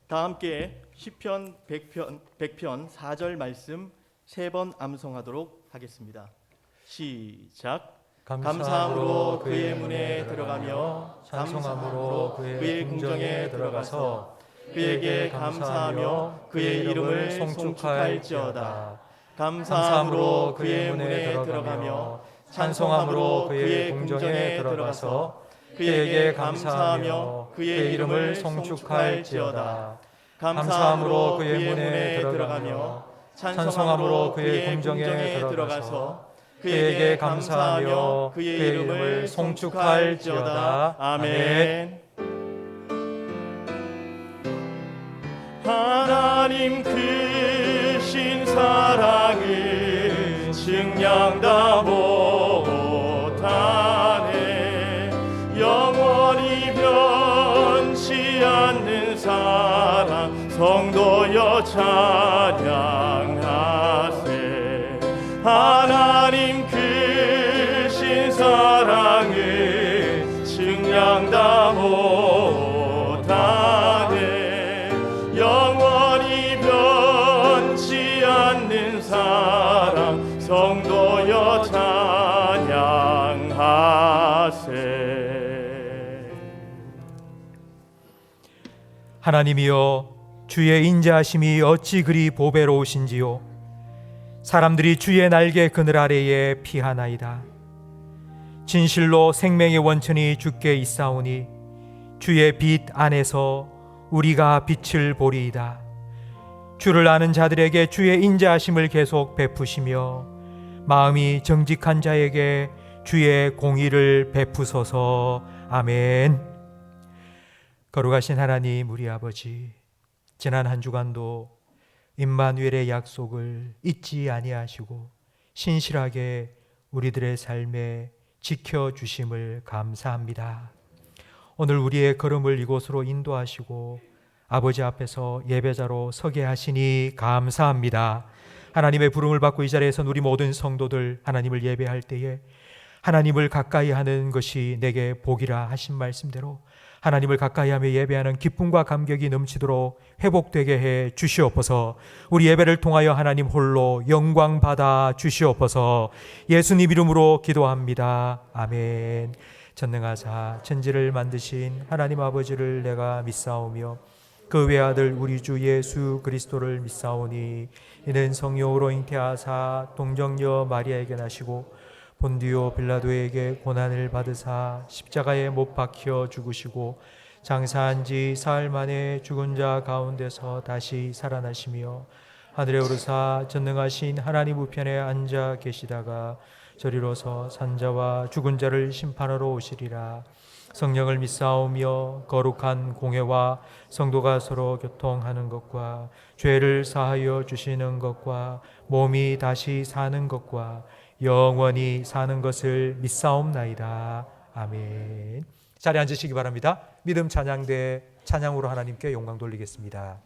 다 함께 시편 100편 4절 말씀 3번 암송하도록 하겠습니다. 시작. 감사함으로 그의 문에 들어가며 찬송함으로 그의 궁정에 들어가서 그에게 감사하며 그의 이름을 송축할지어다. 감사함으로 그의 문에 들어가며 찬송함으로 그의 궁정에 들어가서 그에게 감사하며 그의 이름을 송축할지어다. 감사함으로 그의 문에 들어가며 찬송함으로 그의 궁정에 들어가서 그에게 감사하며 그의 이름을 송축할지어다. 아멘. 하나님 크신 사랑을 증량 다 못하네. 영원히 변치 않는 사랑 성도여 찬양하세. 하나님 크신 사랑을 증량 다 못하네. 영원히 변치 않는 사랑 성도여 찬양하세. 하나님이여, 주의 인자하심이 어찌 그리 보배로우신지요. 사람들이 주의 날개 그늘 아래에 피하나이다. 진실로 생명의 원천이 주께 있사오니 주의 빛 안에서 우리가 빛을 보리이다. 주를 아는 자들에게 주의 인자하심을 계속 베푸시며 마음이 정직한 자에게 주의 공의를 베푸소서. 아멘. 거룩하신 하나님, 우리 아버지, 지난 한 주간도 임마누엘의 약속을 잊지 아니하시고 신실하게 우리들의 삶에 지켜주심을 감사합니다. 오늘 우리의 걸음을 이곳으로 인도하시고 아버지 앞에서 예배자로 서게 하시니 감사합니다. 하나님의 부름을 받고 이 자리에 선 우리 모든 성도들, 하나님을 예배할 때에 하나님을 가까이 하는 것이 내게 복이라 하신 말씀대로 하나님을 가까이하며 예배하는 기쁨과 감격이 넘치도록 회복되게 해 주시옵소서. 우리 예배를 통하여 하나님 홀로 영광 받아 주시옵소서. 예수님 이름으로 기도합니다. 아멘. 전능하사 천지를 만드신 하나님 아버지를 내가 믿사오며 그 외아들 우리 주 예수 그리스도를 믿사오니 이는 성령으로 잉태하사 동정녀 마리아에게 나시고 본디오 빌라도에게 고난을 받으사 십자가에 못 박혀 죽으시고 장사한 지 사흘 만에 죽은 자 가운데서 다시 살아나시며 하늘에 오르사 전능하신 하나님 우편에 앉아 계시다가 저리로서 산자와 죽은 자를 심판하러 오시리라. 성령을 믿사오며 거룩한 공회와 성도가 서로 교통하는 것과 죄를 사하여 주시는 것과 몸이 다시 사는 것과 영원히 사는 것을 믿사옵나이다. 아멘. 자리에 앉으시기 바랍니다. 믿음 찬양대 찬양으로 하나님께 영광 돌리겠습니다.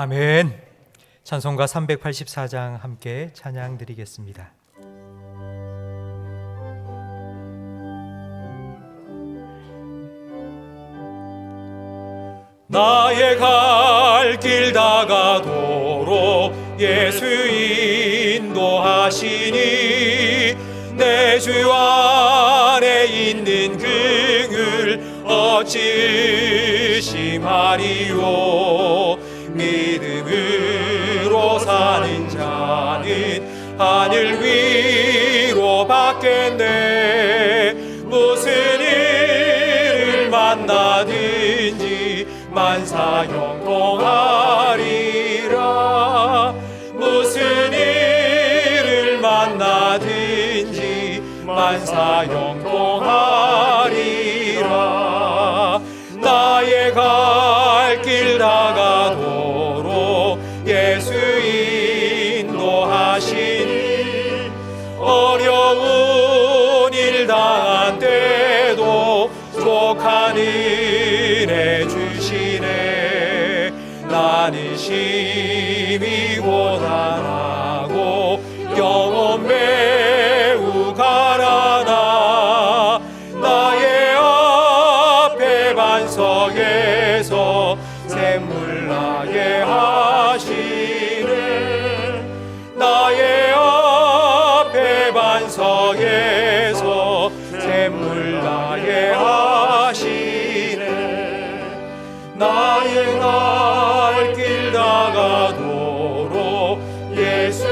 아멘. 찬송가 384장 함께 찬양 드리겠습니다. 나의 갈 길 다가도록 예수 인도하시니 내 주 안에 있는 긍휼 어찌 의심하리요. 믿음으로 사는 자는 하늘 위로 받겠네. 무슨 일을 만나든지 만사 형통하리라. 무슨 일을 만나든지 만사 형통하리라. 나의 갈 길 다가도록 예수 인도하시니 어려운 일 당한 때도 족한 은혜 주시네. 나는 심히 고단하고 영혼 매우 가난하. 나의 앞에 반석에서 샘물 나게 하시네. 나의 앞에 반석에서 샘물 나게 하시네. 나의 갈 길 다가도록 예수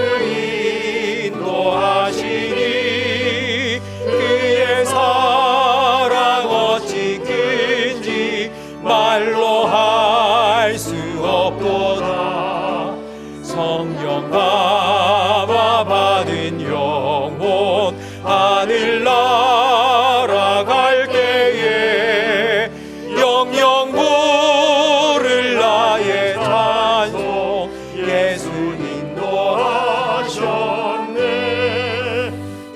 인도하시니 그의 사랑 어찌 큰지 말로 할 수 없도다. 성령 감화 받은 영혼 하늘 날아갈 때에 영영 부를 나의 찬송 예수 인도하셨네.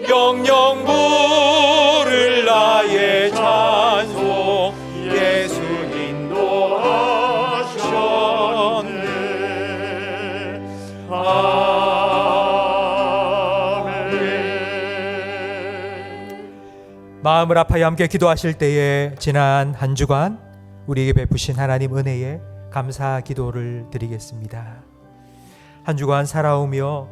영영 부를 나의 찬송 예수 인도하셨네. 아멘. 마음을 아파야 함께 기도하실 때에 지난 한 주간 우리에게 베푸신 하나님 은혜에 감사 기도를 드리겠습니다. 한 주간 살아오며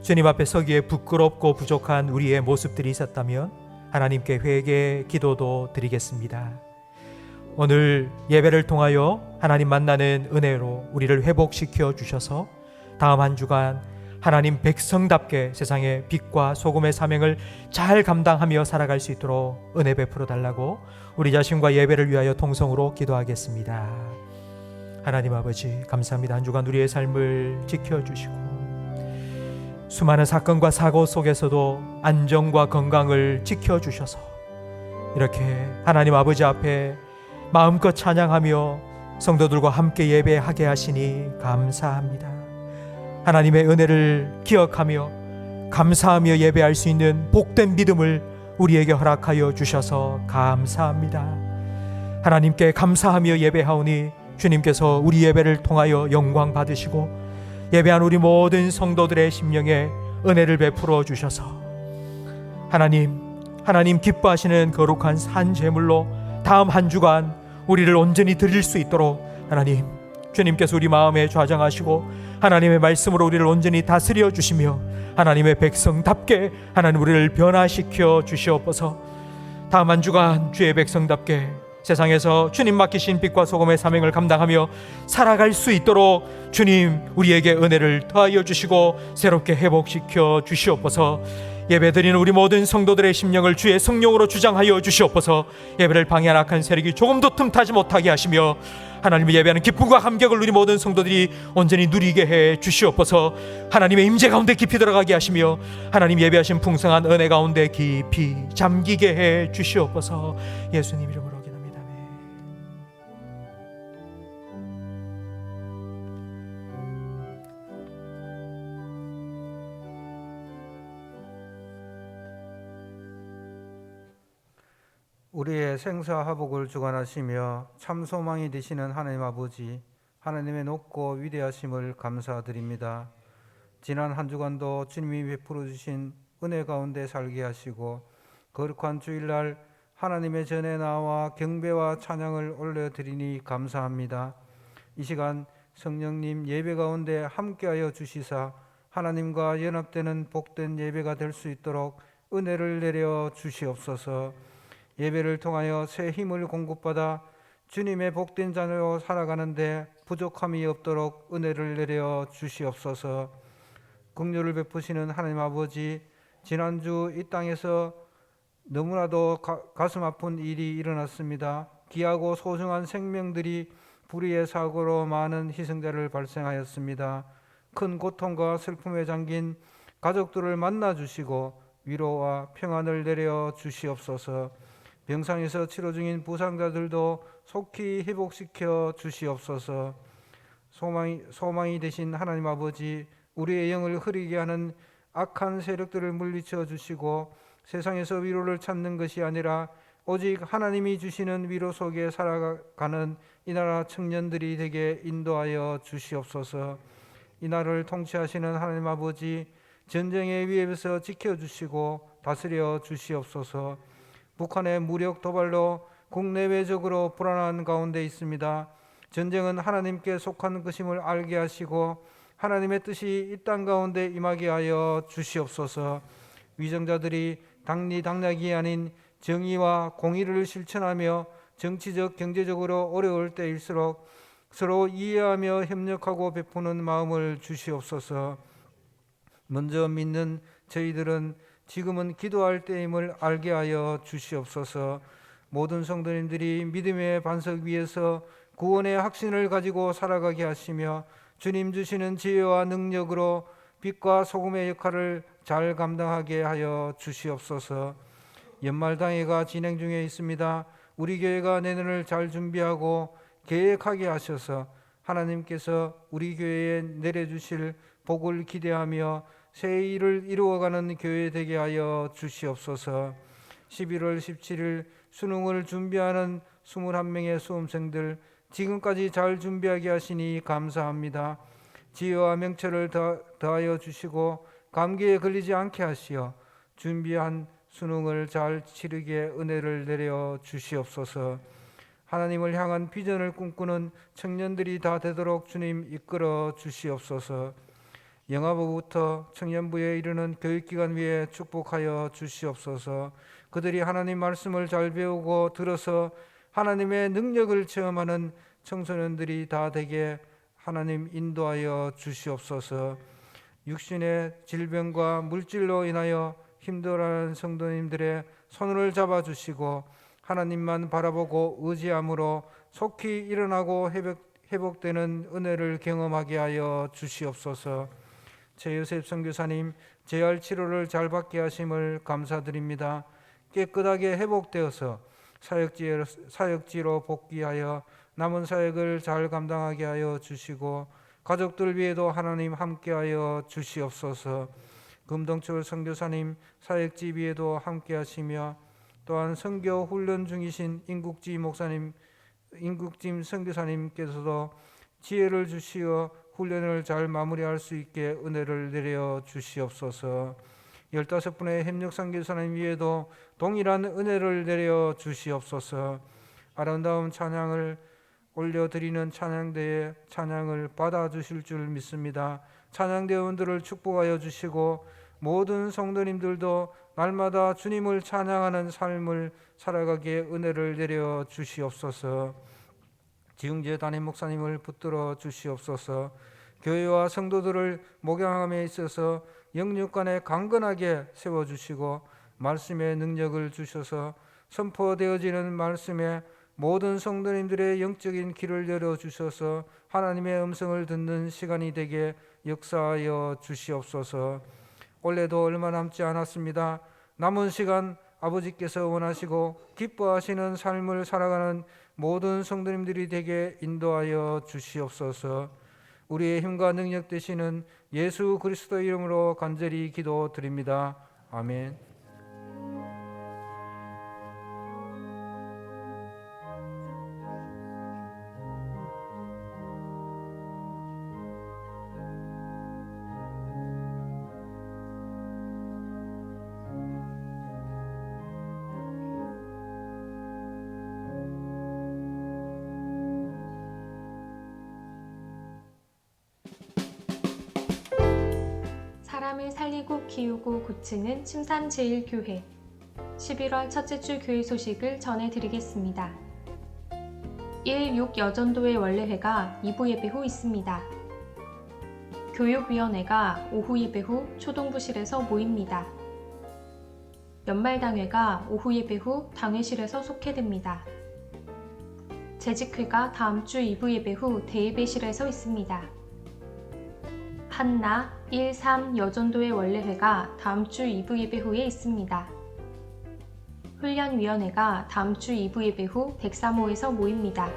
주님 앞에 서기에 부끄럽고 부족한 우리의 모습들이 있었다면 하나님께 회개 기도도 드리겠습니다. 오늘 예배를 통하여 하나님 만나는 은혜로 우리를 회복시켜 주셔서 다음 한 주간 하나님 백성답게 세상의 빛과 소금의 사명을 잘 감당하며 살아갈 수 있도록 은혜 베풀어 달라고 우리 자신과 예배를 위하여 통성으로 기도하겠습니다. 하나님 아버지 감사합니다. 한 주간 우리의 삶을 지켜주시고 수많은 사건과 사고 속에서도 안정과 건강을 지켜주셔서 이렇게 하나님 아버지 앞에 마음껏 찬양하며 성도들과 함께 예배하게 하시니 감사합니다. 하나님의 은혜를 기억하며 감사하며 예배할 수 있는 복된 믿음을 우리에게 허락하여 주셔서 감사합니다. 하나님께 감사하며 예배하오니 주님께서 우리 예배를 통하여 영광 받으시고 예배한 우리 모든 성도들의 심령에 은혜를 베풀어 주셔서 하나님 기뻐하시는 거룩한 산 제물로 다음 한 주간 우리를 온전히 드릴 수 있도록 하나님 주님께서 우리 마음에 좌정하시고 하나님의 말씀으로 우리를 온전히 다스려 주시며 하나님의 백성답게 하나님 우리를 변화시켜 주시옵소서. 다음 한 주간 주의 백성답게 세상에서 주님 맡기신 빛과 소금의 사명을 감당하며 살아갈 수 있도록 주님 우리에게 은혜를 더하여 주시고 새롭게 회복시켜 주시옵소서. 예배드리는 우리 모든 성도들의 심령을 주의 성령으로 주장하여 주시옵소서. 예배를 방해한 악한 세력이 조금도 틈타지 못하게 하시며 하나님의 예배하는 기쁨과 감격을 우리 모든 성도들이 온전히 누리게 해 주시옵소서. 하나님의 임재 가운데 깊이 들어가게 하시며 하나님 예배하신 풍성한 은혜 가운데 깊이 잠기게 해 주시옵소서. 예수님 이름으로 기도합니다. 아멘. 우리의 생사화복을 주관하시며 참 소망이 되시는 하나님 아버지, 하나님의 높고 위대하심을 감사드립니다. 지난 한 주간도 주님이 베풀어 주신 은혜 가운데 살게 하시고 거룩한 주일날 하나님의 전에 나와 경배와 찬양을 올려드리니 감사합니다. 이 시간 성령님 예배 가운데 함께하여 주시사 하나님과 연합되는 복된 예배가 될 수 있도록 은혜를 내려 주시옵소서. 예배를 통하여 새 힘을 공급받아 주님의 복된 자녀로 살아가는데 부족함이 없도록 은혜를 내려 주시옵소서. 긍휼을 베푸시는 하나님 아버지, 지난주 이 땅에서 너무나도 가슴 아픈 일이 일어났습니다. 귀하고 소중한 생명들이 불의의 사고로 많은 희생자를 발생하였습니다. 큰 고통과 슬픔에 잠긴 가족들을 만나 주시고 위로와 평안을 내려 주시옵소서. 병상에서 치료 중인 부상자들도 속히 회복시켜 주시옵소서. 소망이 되신 하나님 아버지, 우리의 영을 흐리게 하는 악한 세력들을 물리쳐 주시고 세상에서 위로를 찾는 것이 아니라 오직 하나님이 주시는 위로 속에 살아가는 이 나라 청년들이 되게 인도하여 주시옵소서. 이 나라를 통치하시는 하나님 아버지, 전쟁의 위협에서 지켜주시고 다스려 주시옵소서. 북한의 무력 도발로 국내외적으로 불안한 가운데 있습니다. 전쟁은 하나님께 속한 것임을 알게 하시고 하나님의 뜻이 이 땅 가운데 임하게 하여 주시옵소서. 위정자들이 당리당략이 아닌 정의와 공의를 실천하며 정치적 경제적으로 어려울 때일수록 서로 이해하며 협력하고 베푸는 마음을 주시옵소서. 먼저 믿는 저희들은 지금은 기도할 때임을 알게 하여 주시옵소서. 모든 성도님들이 믿음의 반석 위에서 구원의 확신을 가지고 살아가게 하시며 주님 주시는 지혜와 능력으로 빛과 소금의 역할을 잘 감당하게 하여 주시옵소서. 연말당회가 진행 중에 있습니다. 우리 교회가 내년을 잘 준비하고 계획하게 하셔서 하나님께서 우리 교회에 내려주실 복을 기대하며 새 일을 이루어가는 교회 되게 하여 주시옵소서. 11월 17일 수능을 준비하는 21명의 수험생들 지금까지 잘 준비하게 하시니 감사합니다. 지혜와 명철을 더하여 주시고 감기에 걸리지 않게 하시어 준비한 수능을 잘 치르게 은혜를 내려 주시옵소서. 하나님을 향한 비전을 꿈꾸는 청년들이 다 되도록 주님 이끌어 주시옵소서. 영아부부터 청년부에 이르는 교육기관 위에 축복하여 주시옵소서. 그들이 하나님 말씀을 잘 배우고 들어서 하나님의 능력을 체험하는 청소년들이 다 되게 하나님 인도하여 주시옵소서. 육신의 질병과 물질로 인하여 힘들어하는 성도님들의 손을 잡아주시고 하나님만 바라보고 의지함으로 속히 일어나고 회복되는 은혜를 경험하게 하여 주시옵소서. 최요셉 선교사님 재활 치료를 잘 받게 하심을 감사드립니다. 깨끗하게 회복되어서 사역지로 복귀하여 남은 사역을 잘 감당하게 하여 주시고 가족들 위에도 하나님 함께하여 주시옵소서. 금동철 선교사님 사역지 위에도 함께하시며 또한 선교 훈련 중이신 인국짐 선교사님께서도 지혜를 주시어 훈련을 잘 마무리할 수 있게 은혜를 내려 주시옵소서. 15분의 협력 선교사님 위에도 동일한 은혜를 내려 주시옵소서. 아름다운 찬양을 올려드리는 찬양대에 찬양을 받아주실 줄 믿습니다. 찬양대원들을 축복하여 주시고 모든 성도님들도 날마다 주님을 찬양하는 삶을 살아가기에 은혜를 내려 주시옵소서. 지흥재 담임 목사님을 붙들어 주시옵소서. 교회와 성도들을 목양함에 있어서 영육간에 강건하게 세워주시고 말씀의 능력을 주셔서 선포되어지는 말씀에 모든 성도님들의 영적인 길을 열어주셔서 하나님의 음성을 듣는 시간이 되게 역사하여 주시옵소서. 올해도 얼마 남지 않았습니다. 남은 시간 아버지께서 원하시고 기뻐하시는 삶을 살아가는 모든 성도님들이 되게 인도하여 주시옵소서. 우리의 힘과 능력 되시는 예수 그리스도 이름으로 간절히 기도드립니다. 아멘. 사람을 살리고 키우고 고치는 침산제일교회 11월 첫째 주 교회 소식을 전해드리겠습니다. 1, 6 여전도회 원래회가 2부 예배 후 있습니다. 교육위원회가 오후 예배 후 초동부실에서 모입니다. 연말당회가 오후 예배 후 당회실에서 속회됩니다. 재직회가 다음 주 2부 예배 후 대예배실에서 있습니다. 한나 1, 3 여전도회 원래회가 다음 주 2부 예배 후에 있습니다. 훈련위원회가 다음 주 2부 예배 후 103호에서 모입니다.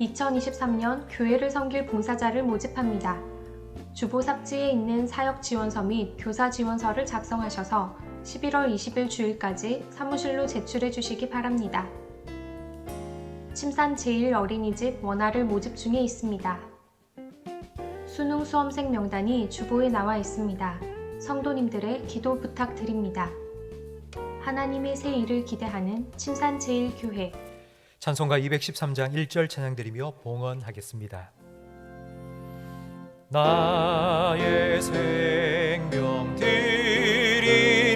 2023년 교회를 섬길 봉사자를 모집합니다. 주보 삽지에 있는 사역 지원서 및 교사 지원서를 작성하셔서 11월 20일 주일까지 사무실로 제출해 주시기 바랍니다. 침산 제1어린이집 원아를 모집 중에 있습니다. 수능 수험생 명단이 주보에 나와 있습니다. 성도님들의 기도 부탁드립니다. 하나님의 새 일을 기대하는 침산 제1교회 찬송가 213장 1절 찬양드리며 봉헌하겠습니다. 나의 생명 드리니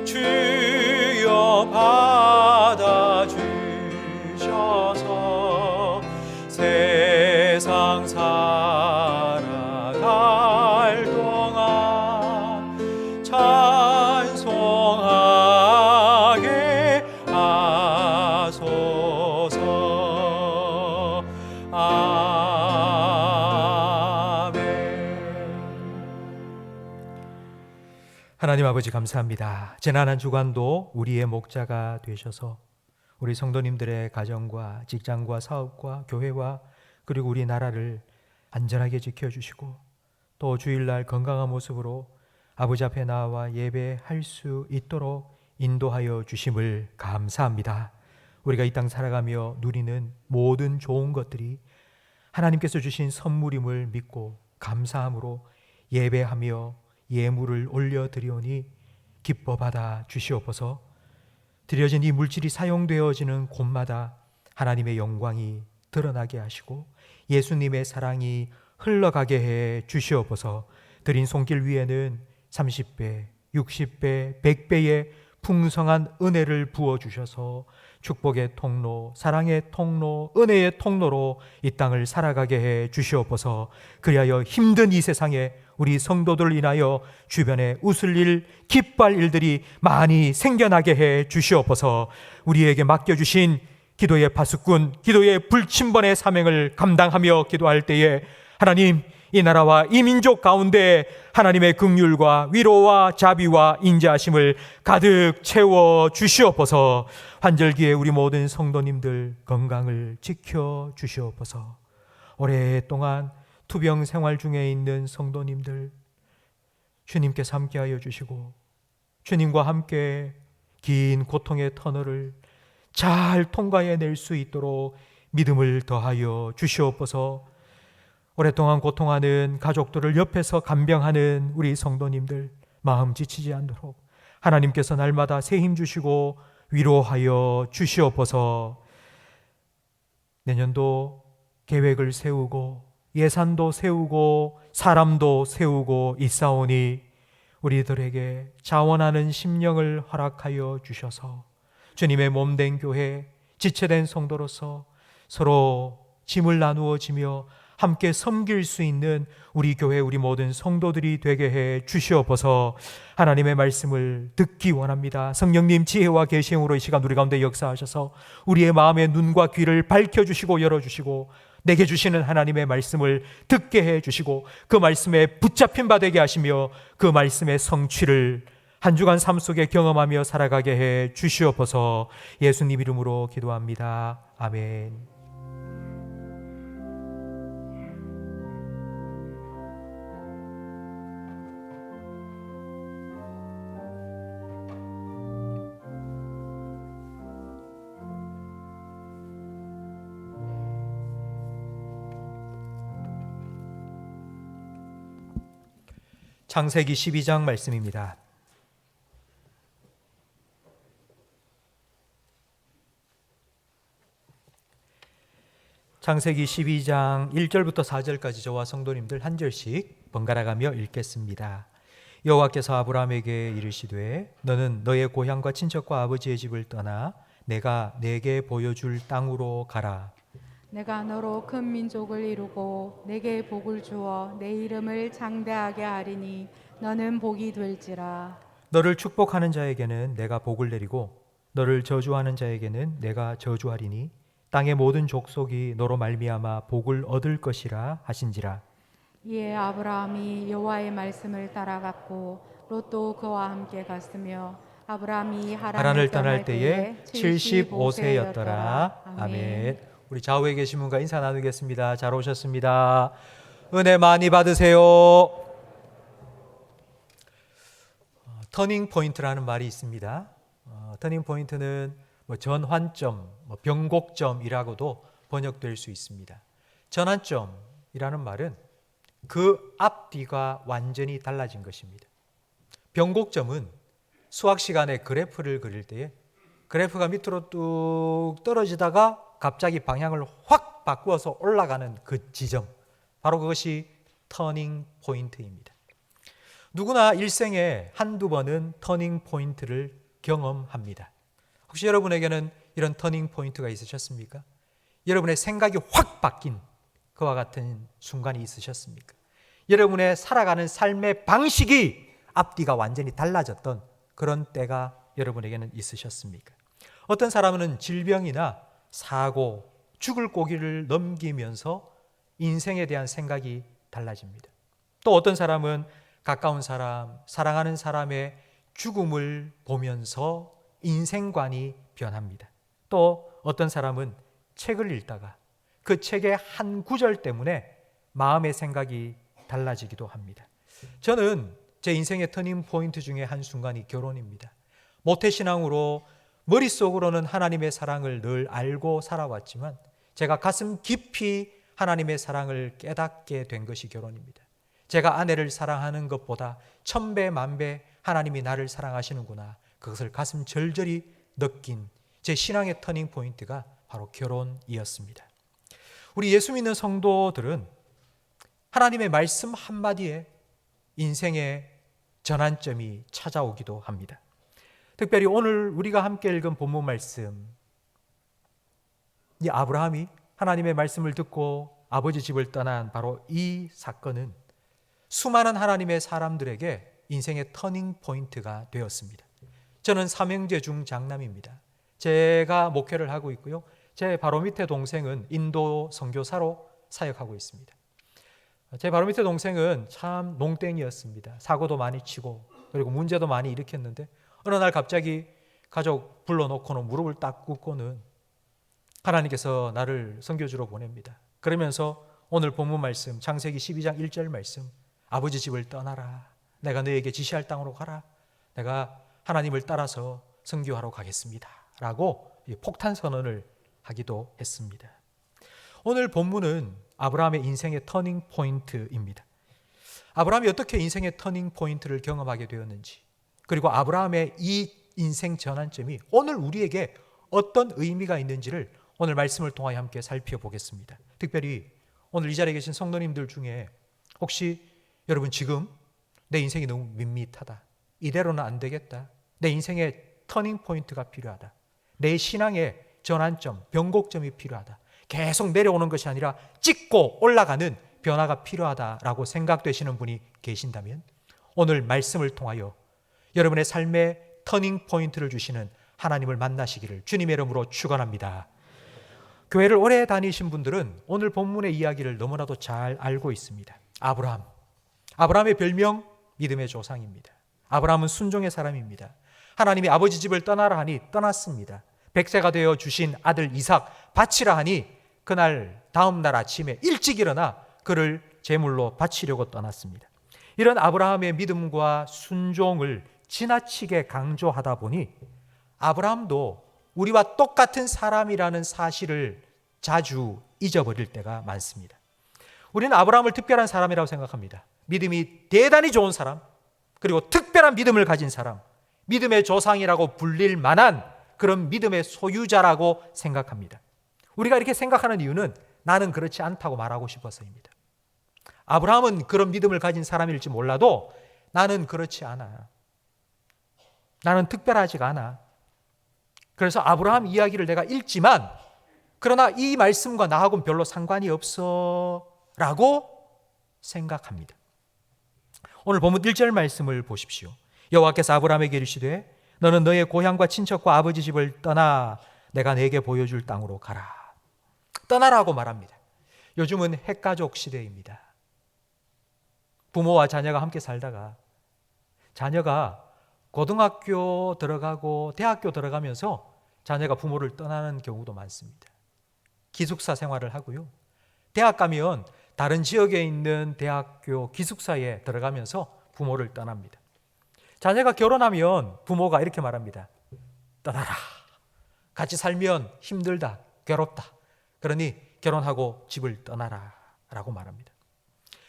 주여 받아주셔서 세상 살아갈 동안 찬송하게 하소서. 하나님 아버지 감사합니다. 지난 한 주간도 우리의 목자가 되셔서 우리 성도님들의 가정과 직장과 사업과 교회와 그리고 우리 나라를 안전하게 지켜주시고 또 주일날 건강한 모습으로 아버지 앞에 나와 예배할 수 있도록 인도하여 주심을 감사합니다. 우리가 이 땅 살아가며 누리는 모든 좋은 것들이 하나님께서 주신 선물임을 믿고 감사함으로 예배하며 예물을 올려드리오니 기뻐 받아 주시옵소서. 드려진 이 물질이 사용되어지는 곳마다 하나님의 영광이 드러나게 하시고 예수님의 사랑이 흘러가게 해 주시옵소서. 드린 손길 위에는 30배, 60배, 100배의 풍성한 은혜를 부어주셔서 축복의 통로, 사랑의 통로, 은혜의 통로로 이 땅을 살아가게 해 주시옵소서. 그리하여 힘든 이 세상에 우리 성도들 인하여 주변에 웃을 일, 기뻐할 일들이 많이 생겨나게 해 주시옵소서. 우리에게 맡겨주신 기도의 파수꾼, 기도의 불침번의 사명을 감당하며 기도할 때에 하나님, 이 나라와 이 민족 가운데 하나님의 긍휼과 위로와 자비와 인자하심을 가득 채워 주시옵소서. 환절기에 우리 모든 성도님들 건강을 지켜 주시옵소서. 오랫동안 투병 생활 중에 있는 성도님들 주님께서 함께하여 주시고 주님과 함께 긴 고통의 터널을 잘 통과해낼 수 있도록 믿음을 더하여 주시옵소서. 오랫동안 고통하는 가족들을 옆에서 간병하는 우리 성도님들 마음 지치지 않도록 하나님께서 날마다 새 힘 주시고 위로하여 주시옵소서. 내년도 계획을 세우고 예산도 세우고 사람도 세우고 있사오니 우리들에게 자원하는 심령을 허락하여 주셔서 주님의 몸된 교회, 지체된 성도로서 서로 짐을 나누어지며 함께 섬길 수 있는 우리 교회 우리 모든 성도들이 되게 해 주시옵소서. 하나님의 말씀을 듣기 원합니다. 성령님 지혜와 계시형으로 이 시간 우리 가운데 역사하셔서 우리의 마음의 눈과 귀를 밝혀주시고 열어주시고 내게 주시는 하나님의 말씀을 듣게 해주시고 그 말씀에 붙잡힌 바 되게 하시며 그 말씀의 성취를 한 주간 삶 속에 경험하며 살아가게 해 주시옵소서. 예수님 이름으로 기도합니다. 아멘. 창세기 12장 말씀입니다. 창세기 12장 1절부터 4절까지 저와 성도님들 한 절씩 번갈아가며 읽겠습니다. 여호와께서 아브라함에게 이르시되 너는 너의 고향과 친척과 아버지의 집을 떠나 내가 내게 보여줄 땅으로 가라. 내가 너로 큰 민족을 이루고 내게 복을 주어 내 이름을 장대하게 하리니 너는 복이 될지라. 너를 축복하는 자에게는 내가 복을 내리고 너를 저주하는 자에게는 내가 저주하리니 땅의 모든 족속이 너로 말미암아 복을 얻을 것이라 하신지라. 이에 아브라함이 여호와의 말씀을 따라갔고 롯도 그와 함께 갔으며 아브라함이 하란을 떠날 때에 75세였더라. 아멘. 우리 좌우에 계신 분과 인사 나누겠습니다. 잘 오셨습니다. 은혜 많이 받으세요. 터닝 포인트라는 말이 있습니다. 터닝 포인트는 전환점, 변곡점이라고도 번역될 수 있습니다. 전환점이라는 말은 그 앞뒤가 완전히 달라진 것입니다. 변곡점은 수학 시간에 그래프를 그릴 때에 그래프가 밑으로 뚝 떨어지다가 갑자기 방향을 확 바꾸어서 올라가는 그 지점, 바로 그것이 터닝 포인트입니다. 누구나 일생에 한두 번은 터닝 포인트를 경험합니다. 혹시 여러분에게는 이런 터닝 포인트가 있으셨습니까? 여러분의 생각이 확 바뀐 그와 같은 순간이 있으셨습니까? 여러분의 살아가는 삶의 방식이 앞뒤가 완전히 달라졌던 그런 때가 여러분에게는 있으셨습니까? 어떤 사람은 질병이나 사고, 죽을 고비를 넘기면서 인생에 대한 생각이 달라집니다. 또 어떤 사람은 가까운 사람, 사랑하는 사람의 죽음을 보면서 인생관이 변합니다. 또 어떤 사람은 책을 읽다가 그 책의 한 구절 때문에 마음의 생각이 달라지기도 합니다. 저는 제 인생의 터닝 포인트 중에 한 순간이 결혼입니다. 모태신앙으로 머릿속으로는 하나님의 사랑을 늘 알고 살아왔지만 제가 가슴 깊이 하나님의 사랑을 깨닫게 된 것이 결혼입니다. 제가 아내를 사랑하는 것보다 천배 만배 하나님이 나를 사랑하시는구나, 그것을 가슴 절절히 느낀 제 신앙의 터닝 포인트가 바로 결혼이었습니다. 우리 예수 믿는 성도들은 하나님의 말씀 한마디에 인생의 전환점이 찾아오기도 합니다. 특별히 오늘 우리가 함께 읽은 본문 말씀, 이 아브라함이 하나님의 말씀을 듣고 아버지 집을 떠난 바로 이 사건은 수많은 하나님의 사람들에게 인생의 터닝 포인트가 되었습니다. 저는 삼형제 중 장남입니다. 제가 목회를 하고 있고요. 제 바로 밑에 동생은 인도 선교사로 사역하고 있습니다. 제 바로 밑에 동생은 참 농땡이였습니다. 사고도 많이 치고 그리고 문제도 많이 일으켰는데 어느 날 갑자기 가족 불러놓고는 무릎을 딱 꿇고는 하나님께서 나를 선교주로 보냅니다. 그러면서 오늘 본문 말씀 창세기 12장 1절 말씀, 아버지 집을 떠나라, 내가 너에게 지시할 땅으로 가라, 내가 하나님을 따라서 선교하러 가겠습니다 라고 폭탄 선언을 하기도 했습니다. 오늘 본문은 아브라함의 인생의 터닝 포인트입니다. 아브라함이 어떻게 인생의 터닝 포인트를 경험하게 되었는지, 그리고 아브라함의 이 인생 전환점이 오늘 우리에게 어떤 의미가 있는지를 오늘 말씀을 통하여 함께 살펴보겠습니다. 특별히 오늘 이 자리에 계신 성도님들 중에 혹시 여러분 지금 내 인생이 너무 밋밋하다, 이대로는 안 되겠다, 내 인생의 터닝 포인트가 필요하다, 내 신앙의 전환점, 변곡점이 필요하다, 계속 내려오는 것이 아니라 찍고 올라가는 변화가 필요하다라고 생각되시는 분이 계신다면 오늘 말씀을 통하여 여러분의 삶의 터닝 포인트를 주시는 하나님을 만나시기를 주님의 이름으로 축원합니다. 교회를 오래 다니신 분들은 오늘 본문의 이야기를 너무나도 잘 알고 있습니다. 아브라함의 별명 믿음의 조상입니다. 아브라함은 순종의 사람입니다. 하나님이 아버지 집을 떠나라 하니 떠났습니다. 100세가 되어 주신 아들 이삭 바치라 하니 그날 다음 날 아침에 일찍 일어나 그를 제물로 바치려고 떠났습니다. 이런 아브라함의 믿음과 순종을 지나치게 강조하다 보니 아브라함도 우리와 똑같은 사람이라는 사실을 자주 잊어버릴 때가 많습니다. 우리는 아브라함을 특별한 사람이라고 생각합니다. 믿음이 대단히 좋은 사람, 그리고 특별한 믿음을 가진 사람, 믿음의 조상이라고 불릴 만한 그런 믿음의 소유자라고 생각합니다. 우리가 이렇게 생각하는 이유는 나는 그렇지 않다고 말하고 싶어서입니다. 아브라함은 그런 믿음을 가진 사람일지 몰라도 나는 그렇지 않아. 나는 특별하지가 않아. 그래서 아브라함 이야기를 내가 읽지만 그러나 이 말씀과 나하고는 별로 상관이 없어 라고 생각합니다. 오늘 본문 1절 말씀을 보십시오. 여호와께서 아브라함에게 이르시되 너는 너의 고향과 친척과 아버지 집을 떠나 내가 내게 보여줄 땅으로 가라. 떠나라고 말합니다. 요즘은 핵가족 시대입니다. 부모와 자녀가 함께 살다가 자녀가 고등학교 들어가고 대학교 들어가면서 자녀가 부모를 떠나는 경우도 많습니다. 기숙사 생활을 하고요. 대학 가면 다른 지역에 있는 대학교 기숙사에 들어가면서 부모를 떠납니다. 자녀가 결혼하면 부모가 이렇게 말합니다. 떠나라. 같이 살면 힘들다, 괴롭다. 그러니 결혼하고 집을 떠나라 라고 말합니다.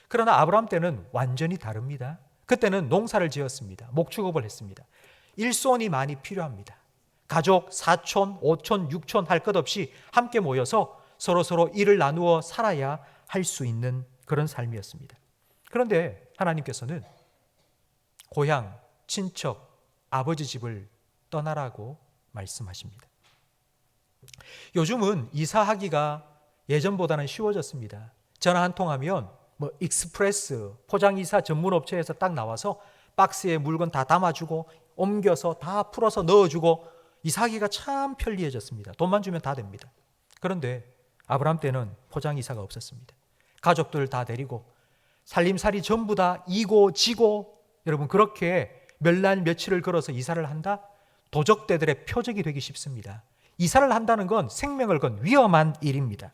그러나 아브라함 때는 완전히 다릅니다. 그때는 농사를 지었습니다. 목축업을 했습니다. 일손이 많이 필요합니다. 가족 4촌, 5촌, 6촌 할 것 없이 함께 모여서 서로 일을 나누어 살아야 할 수 있는 그런 삶이었습니다. 그런데 하나님께서는 고향, 친척, 아버지 집을 떠나라고 말씀하십니다. 요즘은 이사하기가 예전보다는 쉬워졌습니다. 전화 한 통 하면 익스프레스 포장이사 전문 업체에서 딱 나와서 박스에 물건 다 담아주고 옮겨서 다 풀어서 넣어주고 이사하기가 참 편리해졌습니다. 돈만 주면 다 됩니다. 그런데 아브라함 때는 포장이사가 없었습니다. 가족들 다 데리고 살림살이 전부 다 이고 지고 여러분 그렇게 몇 날 며칠을 걸어서 이사를 한다? 도적대들의 표적이 되기 쉽습니다. 이사를 한다는 건 생명을 건 위험한 일입니다.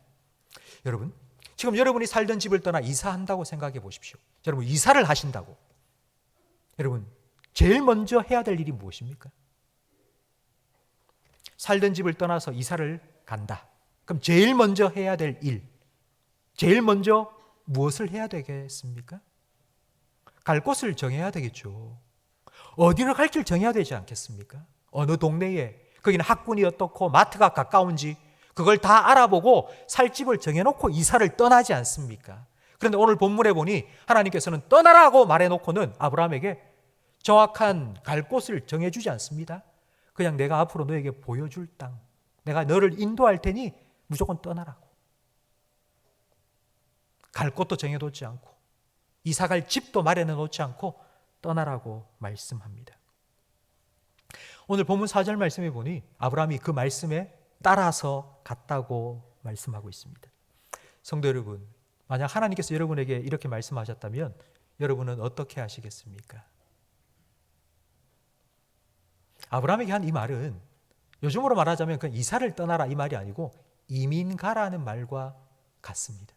여러분 지금 여러분이 살던 집을 떠나 이사한다고 생각해 보십시오. 여러분 이사를 하신다고. 여러분 제일 먼저 해야 될 일이 무엇입니까? 살던 집을 떠나서 이사를 간다. 그럼 제일 먼저 해야 될 일, 제일 먼저 무엇을 해야 되겠습니까? 갈 곳을 정해야 되겠죠. 어디로 갈 길 정해야 되지 않겠습니까? 어느 동네에, 거기는 학군이 어떻고 마트가 가까운지 그걸 다 알아보고 살 집을 정해놓고 이사를 떠나지 않습니까? 그런데 오늘 본문에 보니 하나님께서는 떠나라고 말해놓고는 아브라함에게 정확한 갈 곳을 정해주지 않습니다. 그냥 내가 앞으로 너에게 보여줄 땅, 내가 너를 인도할 테니 무조건 떠나라고. 갈 곳도 정해놓지 않고 이사갈 집도 마련해 놓지 않고 떠나라고 말씀합니다. 오늘 본문 4절 말씀에 보니 아브라함이 그 말씀에 따라서 갔다고 말씀하고 있습니다. 성도 여러분, 만약 하나님께서 여러분에게 이렇게 말씀하셨다면 여러분은 어떻게 하시겠습니까? 아브라함에게 한 이 말은 요즘으로 말하자면 그냥 이사를 떠나라 이 말이 아니고 이민 가라는 말과 같습니다.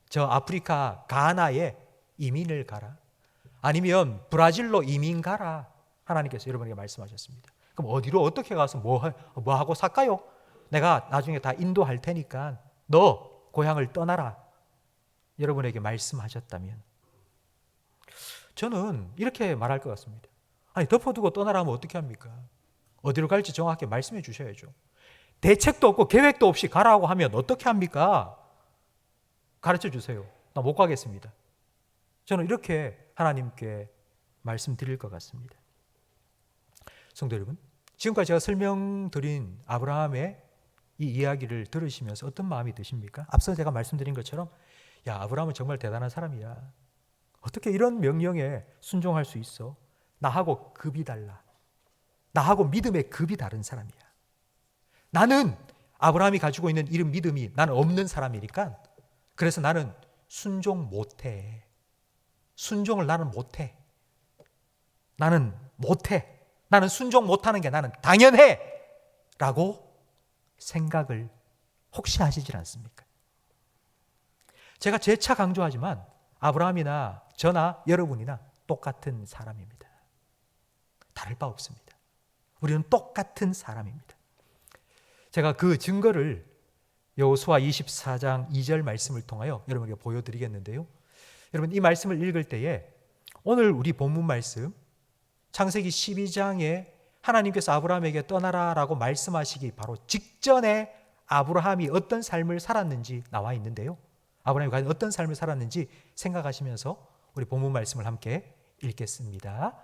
저 아프리카 가나에 이민을 가라. 아니면 브라질로 이민 가라. 하나님께서 여러분에게 말씀하셨습니다. 그럼 어디로 어떻게 가서 뭐 하고 살까요? 내가 나중에 다 인도할 테니까 너 고향을 떠나라. 여러분에게 말씀하셨다면 저는 이렇게 말할 것 같습니다. 아니 덮어두고 떠나라 하면 어떻게 합니까? 어디로 갈지 정확하게 말씀해 주셔야죠. 대책도 없고 계획도 없이 가라고 하면 어떻게 합니까? 가르쳐 주세요. 나 못 가겠습니다. 저는 이렇게 하나님께 말씀드릴 것 같습니다. 성도 여러분, 지금까지 제가 설명드린 아브라함의 이 이야기를 들으시면서 어떤 마음이 드십니까? 앞서 제가 말씀드린 것처럼 야, 아브라함은 정말 대단한 사람이야. 어떻게 이런 명령에 순종할 수 있어? 나하고 급이 달라. 나하고 믿음의 급이 다른 사람이야. 나는 아브라함이 가지고 있는 이런 믿음이 나는 없는 사람이니까 그래서 나는 순종 못해. 순종을 나는 못해. 나는 못해. 나는 순종 못하는 게 나는 당연해. 라고 생각을 혹시 하시질 않습니까? 제가 재차 강조하지만 아브라함이나 저나 여러분이나 똑같은 사람입니다. 다를 바 없습니다. 우리는 똑같은 사람입니다. 제가 그 증거를 여호수아 24장 2절 말씀을 통하여 여러분에게 보여드리겠는데요. 여러분 이 말씀을 읽을 때에 오늘 우리 본문 말씀 창세기 12장에 하나님께서 아브라함에게 떠나라라고 말씀하시기 바로 직전에 아브라함이 어떤 삶을 살았는지 나와 있는데요. 아브라함이 과연 어떤 삶을 살았는지 생각하시면서 우리 본문 말씀을 함께 읽겠습니다.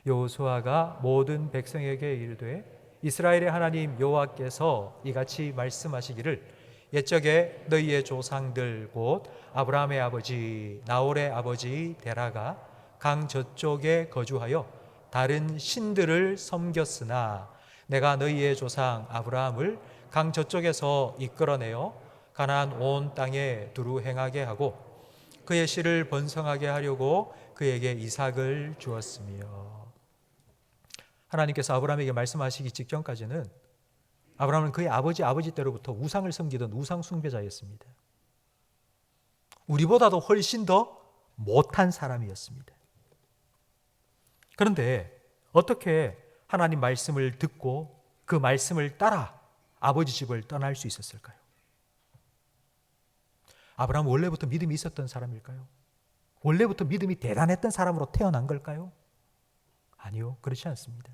여호수아가 모든 백성에게 이르되 이스라엘의 하나님 여호와께서 이같이 말씀하시기를 옛적에 너희의 조상들 곧 아브라함의 아버지 나홀의 아버지 데라가 강 저쪽에 거주하여 다른 신들을 섬겼으나 내가 너희의 조상 아브라함을 강 저쪽에서 이끌어내어 가나안 온 땅에 두루 행하게 하고 그의 씨를 번성하게 하려고 그에게 이삭을 주었으며. 하나님께서 아브라함에게 말씀하시기 직전까지는 아브라함은 그의 아버지 때로부터 우상을 섬기던 우상 숭배자였습니다. 우리보다도 훨씬 더 못한 사람이었습니다. 그런데 어떻게 하나님 말씀을 듣고 그 말씀을 따라 아버지 집을 떠날 수 있었을까요? 아브라함은 원래부터 믿음이 있었던 사람일까요? 원래부터 믿음이 대단했던 사람으로 태어난 걸까요? 아니요, 그렇지 않습니다.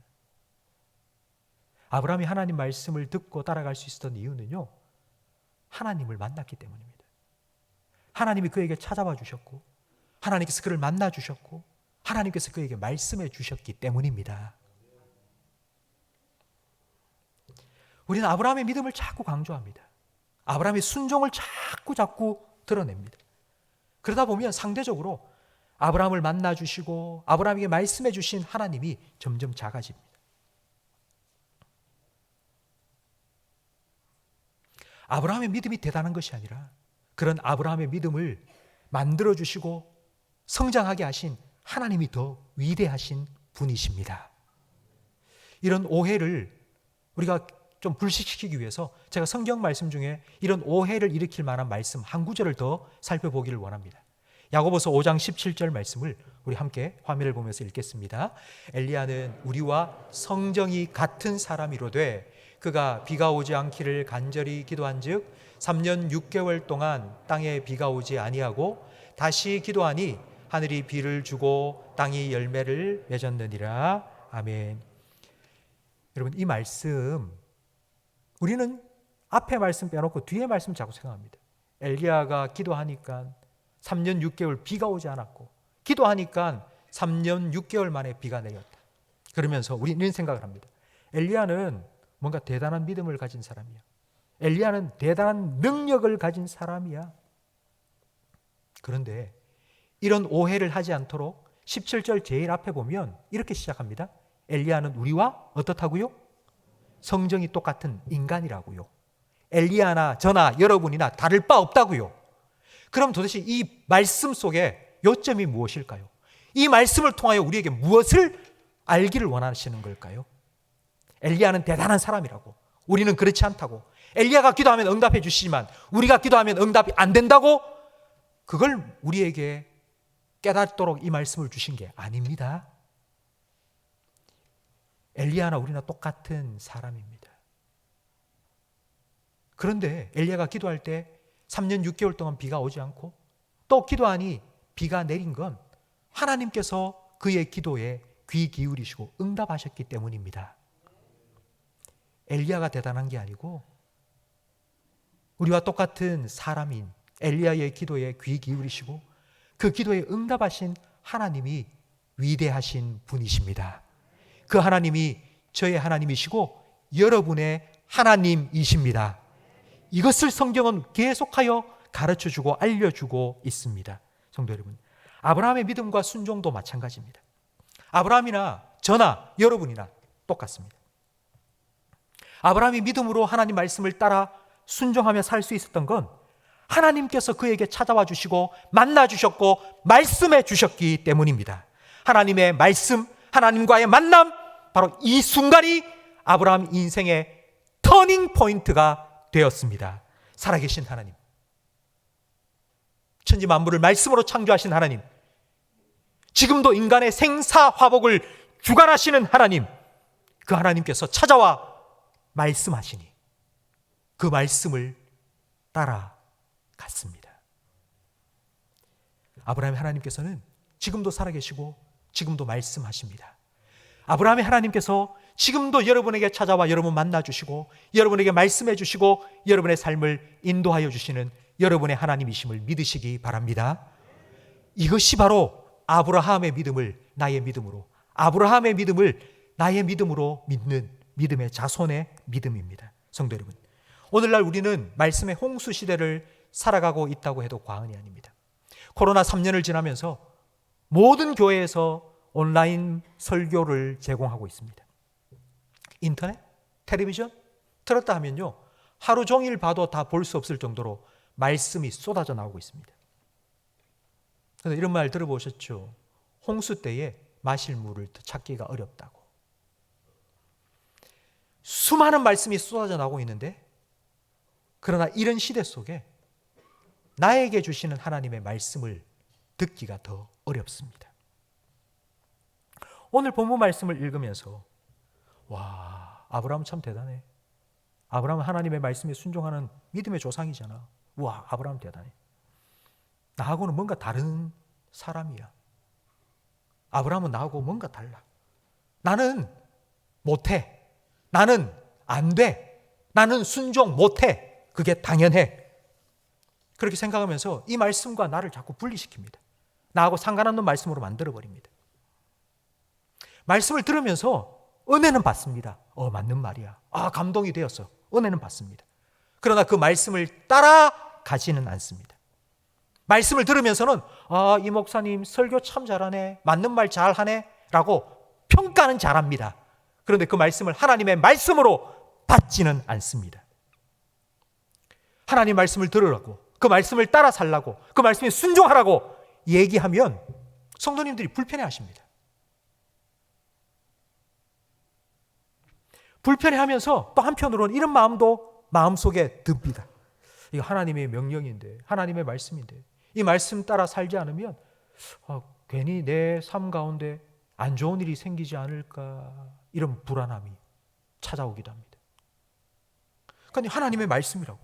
아브라함이 하나님 말씀을 듣고 따라갈 수 있었던 이유는요, 하나님을 만났기 때문입니다. 하나님이 그에게 찾아와 주셨고 하나님께서 그를 만나 주셨고 하나님께서 그에게 말씀해 주셨기 때문입니다. 우리는 아브라함의 믿음을 자꾸 강조합니다. 아브라함의 순종을 자꾸 드러냅니다. 그러다 보면 상대적으로 아브라함을 만나 주시고 아브라함에게 말씀해 주신 하나님이 점점 작아집니다. 아브라함의 믿음이 대단한 것이 아니라 그런 아브라함의 믿음을 만들어 주시고 성장하게 하신 하나님이 더 위대하신 분이십니다. 이런 오해를 우리가 좀 불식시키기 위해서 제가 성경 말씀 중에 이런 오해를 일으킬 만한 말씀 한 구절을 더 살펴보기를 원합니다. 야고보서 5장 17절 말씀을 우리 함께 화면을 보면서 읽겠습니다. 엘리야는 우리와 성정이 같은 사람이로되 그가 비가 오지 않기를 간절히 기도한즉 3년 6개월 동안 땅에 비가 오지 아니하고 다시 기도하니 하늘이 비를 주고 땅이 열매를 맺었느니라. 아멘. 여러분, 이 말씀 우리는 앞에 말씀 빼놓고 뒤에 말씀 자꾸 생각합니다. 엘리야가 기도하니까 3년 6개월 비가 오지 않았고 기도하니까 3년 6개월 만에 비가 내렸다. 그러면서 우리는 이런 생각을 합니다. 엘리야는 뭔가 대단한 믿음을 가진 사람이야. 엘리야는 대단한 능력을 가진 사람이야. 그런데 이런 오해를 하지 않도록 17절 제일 앞에 보면 이렇게 시작합니다. 엘리야는 우리와 어떻다고요? 성정이 똑같은 인간이라고요. 엘리야나 저나 여러분이나 다를 바 없다고요. 그럼 도대체 이 말씀 속에 요점이 무엇일까요? 이 말씀을 통하여 우리에게 무엇을 알기를 원하시는 걸까요? 엘리야는 대단한 사람이라고, 우리는 그렇지 않다고, 엘리야가 기도하면 응답해 주시지만 우리가 기도하면 응답이 안 된다고, 그걸 우리에게 깨닫도록 이 말씀을 주신 게 아닙니다. 엘리야나 우리나 똑같은 사람입니다. 그런데 엘리야가 기도할 때 3년 6개월 동안 비가 오지 않고 또 기도하니 비가 내린 건 하나님께서 그의 기도에 귀 기울이시고 응답하셨기 때문입니다. 엘리야가 대단한 게 아니고 우리와 똑같은 사람인 엘리야의 기도에 귀 기울이시고 그 기도에 응답하신 하나님이 위대하신 분이십니다. 그 하나님이 저의 하나님이시고 여러분의 하나님이십니다. 이것을 성경은 계속하여 가르쳐주고 알려주고 있습니다. 성도 여러분, 아브라함의 믿음과 순종도 마찬가지입니다. 아브라함이나 저나 여러분이나 똑같습니다. 아브라함이 믿음으로 하나님 말씀을 따라 순종하며 살 수 있었던 건 하나님께서 그에게 찾아와 주시고 만나 주셨고 말씀해 주셨기 때문입니다. 하나님의 말씀, 하나님과의 만남, 바로 이 순간이 아브라함 인생의 터닝 포인트가 되었습니다. 살아계신 하나님, 천지 만물을 말씀으로 창조하신 하나님, 지금도 인간의 생사화복을 주관하시는 하나님, 그 하나님께서 찾아와 말씀하시니 그 말씀을 따라갔습니다. 아브라함의 하나님께서는 지금도 살아계시고 지금도 말씀하십니다. 아브라함의 하나님께서 지금도 여러분에게 찾아와 여러분 만나 주시고 여러분에게 말씀해 주시고 여러분의 삶을 인도하여 주시는 여러분의 하나님이심을 믿으시기 바랍니다. 이것이 바로 아브라함의 믿음을 나의 믿음으로, 아브라함의 믿음을 나의 믿음으로 믿는 믿음의 자손의 믿음입니다. 성도 여러분, 오늘날 우리는 말씀의 홍수 시대를 살아가고 있다고 해도 과언이 아닙니다. 코로나 3년을 지나면서 모든 교회에서 온라인 설교를 제공하고 있습니다. 인터넷, 텔레비전 틀었다 하면요, 하루 종일 봐도 다 볼 수 없을 정도로 말씀이 쏟아져 나오고 있습니다. 그래서 이런 말 들어보셨죠? 홍수 때에 마실 물을 찾기가 어렵다고. 수많은 말씀이 쏟아져 나오고 있는데, 그러나 이런 시대 속에 나에게 주시는 하나님의 말씀을 듣기가 더 어렵습니다. 오늘 본문 말씀을 읽으면서 와, 아브라함 참 대단해. 아브라함은 하나님의 말씀에 순종하는 믿음의 조상이잖아. 와, 아브라함 대단해. 나하고는 뭔가 다른 사람이야. 아브라함은 나하고 뭔가 달라. 나는 못해. 나는 안 돼. 나는 순종 못해. 그게 당연해. 그렇게 생각하면서 이 말씀과 나를 자꾸 분리시킵니다. 나하고 상관없는 말씀으로 만들어버립니다. 말씀을 들으면서 은혜는 받습니다. 맞는 말이야. 감동이 되었어. 은혜는 받습니다. 그러나 그 말씀을 따라가지는 않습니다. 말씀을 들으면서는 이 목사님 설교 참 잘하네, 맞는 말 잘하네 라고 평가는 잘합니다. 그런데 그 말씀을 하나님의 말씀으로 받지는 않습니다. 하나님 말씀을 들으라고, 그 말씀을 따라 살라고, 그 말씀에 순종하라고 얘기하면 성도님들이 불편해하십니다. 불편해하면서 또 한편으로는 이런 마음도 마음속에 듭니다. 이거 하나님의 명령인데, 하나님의 말씀인데 이 말씀 따라 살지 않으면 괜히 내 삶 가운데 안 좋은 일이 생기지 않을까, 이런 불안함이 찾아오기도 합니다. 그러니까 하나님의 말씀이라고,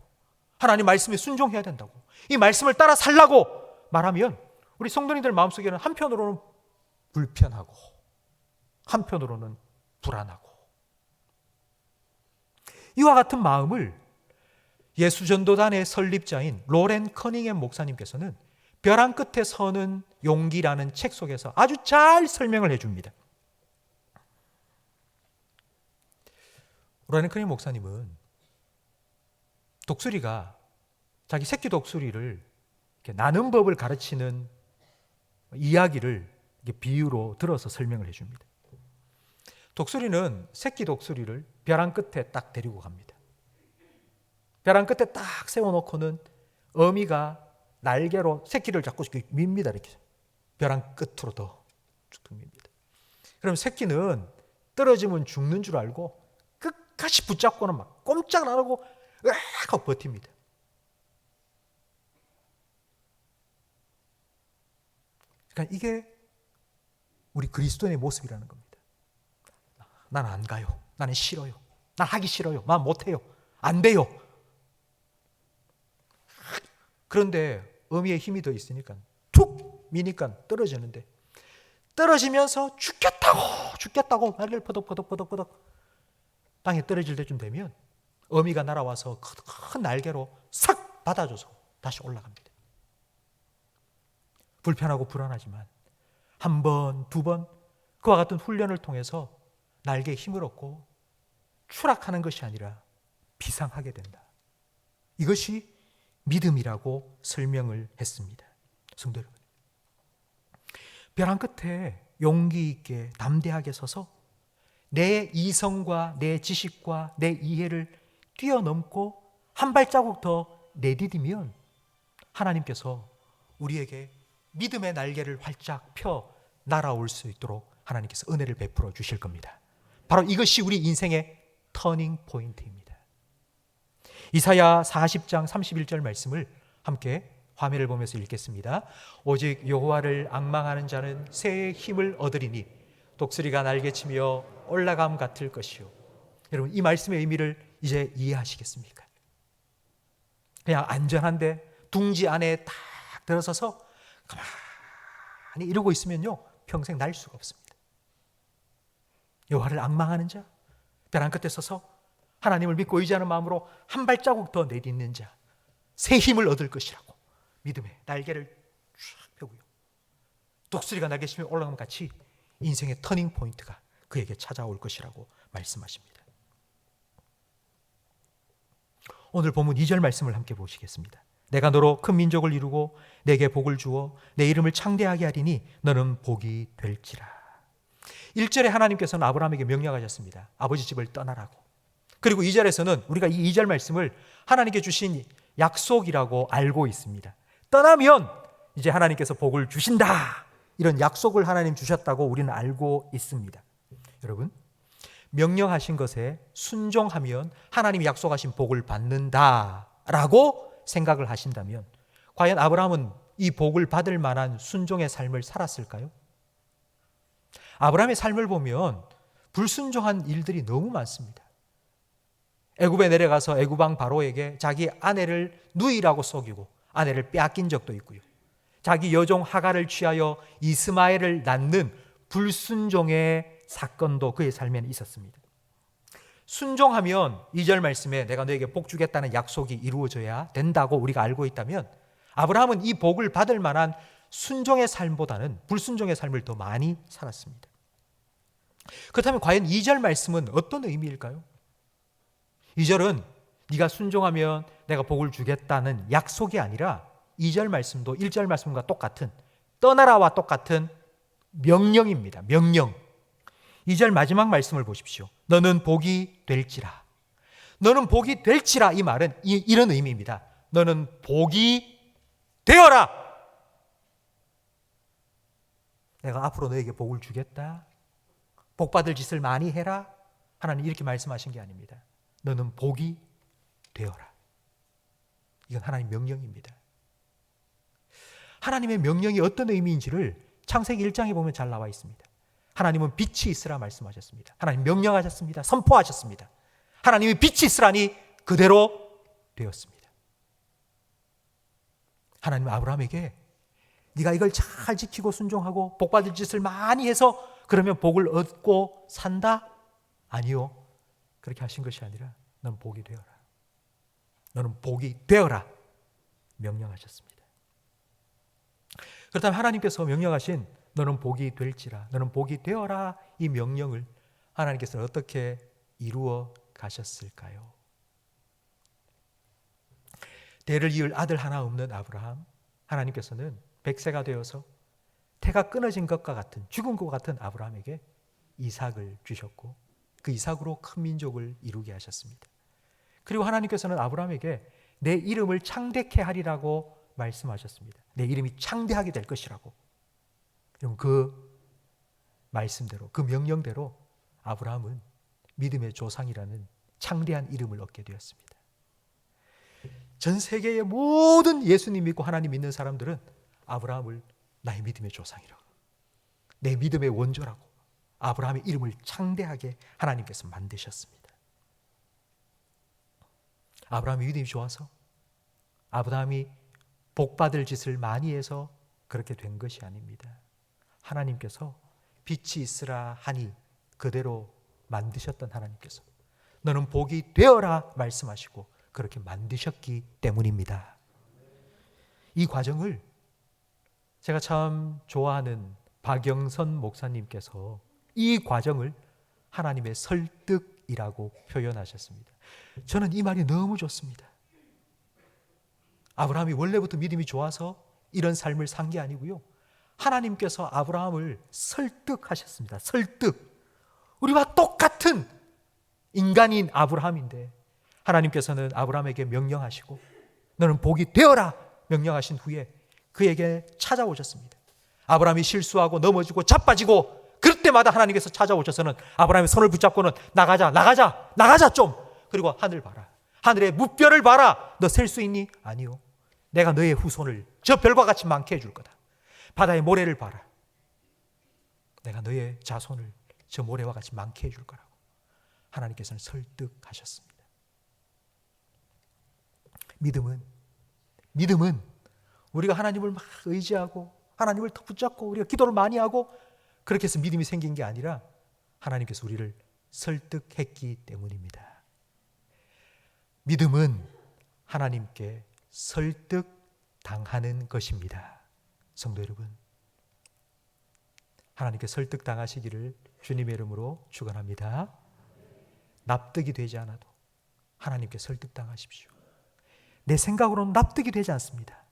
하나님 말씀에 순종해야 된다고, 이 말씀을 따라 살라고 말하면 우리 성도님들 마음속에는 한편으로는 불편하고 한편으로는 불안하고, 이와 같은 마음을 예수전도단의 설립자인 로렌 커닝햄 목사님께서는 벼랑 끝에 서는 용기라는 책 속에서 아주 잘 설명을 해줍니다. 로렌 커닝햄 목사님은 독수리가 자기 새끼 독수리를 이렇게 나는 법을 가르치는 이야기를 비유로 들어서 설명을 해줍니다. 독수리는 새끼 독수리를 벼랑 끝에 딱 데리고 갑니다. 벼랑 끝에 딱 세워놓고는 어미가 날개로 새끼를 잡고 밉니다. 이렇게 벼랑 끝으로 더 쭉 밉니다. 그럼 새끼는 떨어지면 죽는 줄 알고 끝까지 붙잡고는 막 꼼짝 안 하고 으악 하고 버팁니다. 그러니까 이게 우리 그리스도인의 모습이라는 겁니다. 나는 안 가요. 나는 싫어요. 난 하기 싫어요. 난 못해요. 안 돼요. 그런데 어미의 힘이 더 있으니까 툭 미니까 떨어지는데, 떨어지면서 죽겠다고 날개를 퍼덕퍼덕 땅에 떨어질 때쯤 되면 어미가 날아와서 큰 날개로 싹 받아줘서 다시 올라갑니다. 불편하고 불안하지만 한 번, 두 번 그와 같은 훈련을 통해서 날개에 힘을 얻고 추락하는 것이 아니라 비상하게 된다. 이것이 믿음이라고 설명을 했습니다. 성도 여러분, 벼랑 끝에 용기 있게 담대하게 서서 내 이성과 내 지식과 내 이해를 뛰어넘고 한 발자국 더 내디디면 하나님께서 우리에게 믿음의 날개를 활짝 펴 날아올 수 있도록 하나님께서 은혜를 베풀어 주실 겁니다. 바로 이것이 우리 인생의 터닝 포인트입니다. 이사야 40장 31절 말씀을 함께 화면을 보면서 읽겠습니다. 오직 여호와를 앙망하는 자는 새의 힘을 얻으리니 독수리가 날개치며 올라감 같을 것이요. 여러분, 이 말씀의 의미를 이제 이해하시겠습니까? 그냥 안전한데 둥지 안에 딱 들어서서 가만히 이러고 있으면요 평생 날 수가 없습니다. 여호와를 앙망하는 자, 벼랑 끝에 서서 하나님을 믿고 의지하는 마음으로 한 발자국 더 내딛는 자, 새 힘을 얻을 것이라고 믿음의 날개를 쫙 펴고요. 독수리가 날개심에 올라가면 같이 인생의 터닝 포인트가 그에게 찾아올 것이라고 말씀하십니다. 오늘 본문 2절 말씀을 함께 보시겠습니다. 내가 너로 큰 민족을 이루고 내게 복을 주어 내 이름을 창대하게 하리니 너는 복이 될지라. 1절에 하나님께서는 아브라함에게 명령하셨습니다. 아버지 집을 떠나라고. 그리고 2절에서는 우리가 이 2절 말씀을 하나님께 주신 약속이라고 알고 있습니다. 떠나면 이제 하나님께서 복을 주신다, 이런 약속을 하나님 주셨다고 우리는 알고 있습니다. 여러분, 명령하신 것에 순종하면 하나님이 약속하신 복을 받는다라고 생각을 하신다면 과연 아브라함은 이 복을 받을 만한 순종의 삶을 살았을까요? 아브라함의 삶을 보면 불순종한 일들이 너무 많습니다. 애굽에 내려가서 애굽 왕 바로에게 자기 아내를 누이라고 속이고 아내를 빼앗긴 적도 있고요. 자기 여종 하갈을 취하여 이스마엘을 낳는 불순종의 사건도 그의 삶에는 있었습니다. 순종하면 2절 말씀에 내가 너에게 복 주겠다는 약속이 이루어져야 된다고 우리가 알고 있다면 아브라함은 이 복을 받을 만한 순종의 삶보다는 불순종의 삶을 더 많이 살았습니다. 그렇다면 과연 2절 말씀은 어떤 의미일까요? 2절은 네가 순종하면 내가 복을 주겠다는 약속이 아니라 2절 말씀도 1절 말씀과 똑같은, 떠나라와 똑같은 명령입니다. 명령. 2절 마지막 말씀을 보십시오. 너는 복이 될지라. 너는 복이 될지라, 이 말은 이런 의미입니다. 너는 복이 되어라. 내가 앞으로 너에게 복을 주겠다. 복 받을 짓을 많이 해라. 하나님 이렇게 말씀하신 게 아닙니다. 너는 복이 되어라. 이건 하나님 명령입니다. 하나님의 명령이 어떤 의미인지를 창세기 1장에 보면 잘 나와 있습니다. 하나님은 빛이 있으라 말씀하셨습니다. 하나님 명령하셨습니다. 선포하셨습니다. 하나님이 빛이 있으라니 그대로 되었습니다. 하나님은 아브라함에게 네가 이걸 잘 지키고 순종하고 복 받을 짓을 많이 해서 그러면 복을 얻고 산다? 아니요. 그렇게 하신 것이 아니라 너는 복이 되어라. 너는 복이 되어라. 명령하셨습니다. 그렇다면 하나님께서 명령하신 너는 복이 될지라, 너는 복이 되어라, 이 명령을 하나님께서는 어떻게 이루어 가셨을까요? 대를 이을 아들 하나 없는 아브라함, 하나님께서는 100세가 되어서 태가 끊어진 것과 같은, 죽은 것 같은 아브라함에게 이삭을 주셨고 그 이삭으로 큰 민족을 이루게 하셨습니다. 그리고 하나님께서는 아브라함에게 내 이름을 창대케 하리라고 말씀하셨습니다. 내 이름이 창대하게 될 것이라고. 그럼 그 말씀대로, 그 명령대로 아브라함은 믿음의 조상이라는 창대한 이름을 얻게 되었습니다. 전 세계의 모든 예수님 믿고 하나님 믿는 사람들은 아브라함을 나의 믿음의 조상이라고, 내 믿음의 원조라고 아브라함의 이름을 창대하게 하나님께서 만드셨습니다. 아브라함이 믿음이 좋아서, 아브라함이 복받을 짓을 많이 해서 그렇게 된 것이 아닙니다. 하나님께서 빛이 있으라 하니 그대로 만드셨던 하나님께서 너는 복이 되어라 말씀하시고 그렇게 만드셨기 때문입니다. 이 과정을 제가 참 좋아하는 박영선 목사님께서 이 과정을 하나님의 설득이라고 표현하셨습니다. 저는 이 말이 너무 좋습니다. 아브라함이 원래부터 믿음이 좋아서 이런 삶을 산 게 아니고요. 하나님께서 아브라함을 설득하셨습니다. 설득. 우리와 똑같은 인간인 아브라함인데 하나님께서는 아브라함에게 명령하시고 너는 복이 되어라 명령하신 후에 그에게 찾아오셨습니다. 아브라함이 실수하고 넘어지고 자빠지고 그럴 때마다 하나님께서 찾아오셔서는 아브라함의 손을 붙잡고는 나가자 좀. 그리고 하늘 봐라. 하늘의 무별을 봐라. 너 셀 수 있니? 아니요. 내가 너의 후손을 저 별과 같이 많게 해줄 거다. 바다의 모래를 봐라. 내가 너의 자손을 저 모래와 같이 많게 해줄 거라고 하나님께서는 설득하셨습니다. 믿음은 우리가 하나님을 막 의지하고 하나님을 더 붙잡고 우리가 기도를 많이 하고 그렇게 해서 믿음이 생긴 게 아니라 하나님께서 우리를 설득했기 때문입니다. 믿음은 하나님께 설득당하는 것입니다. 성도 여러분, 하나님께 설득당하시기를 주님의 이름으로 축원합니다. 납득이 되지 않아도 하나님께 설득당하십시오. 내 생각으로는 납득이 되지 않습니다.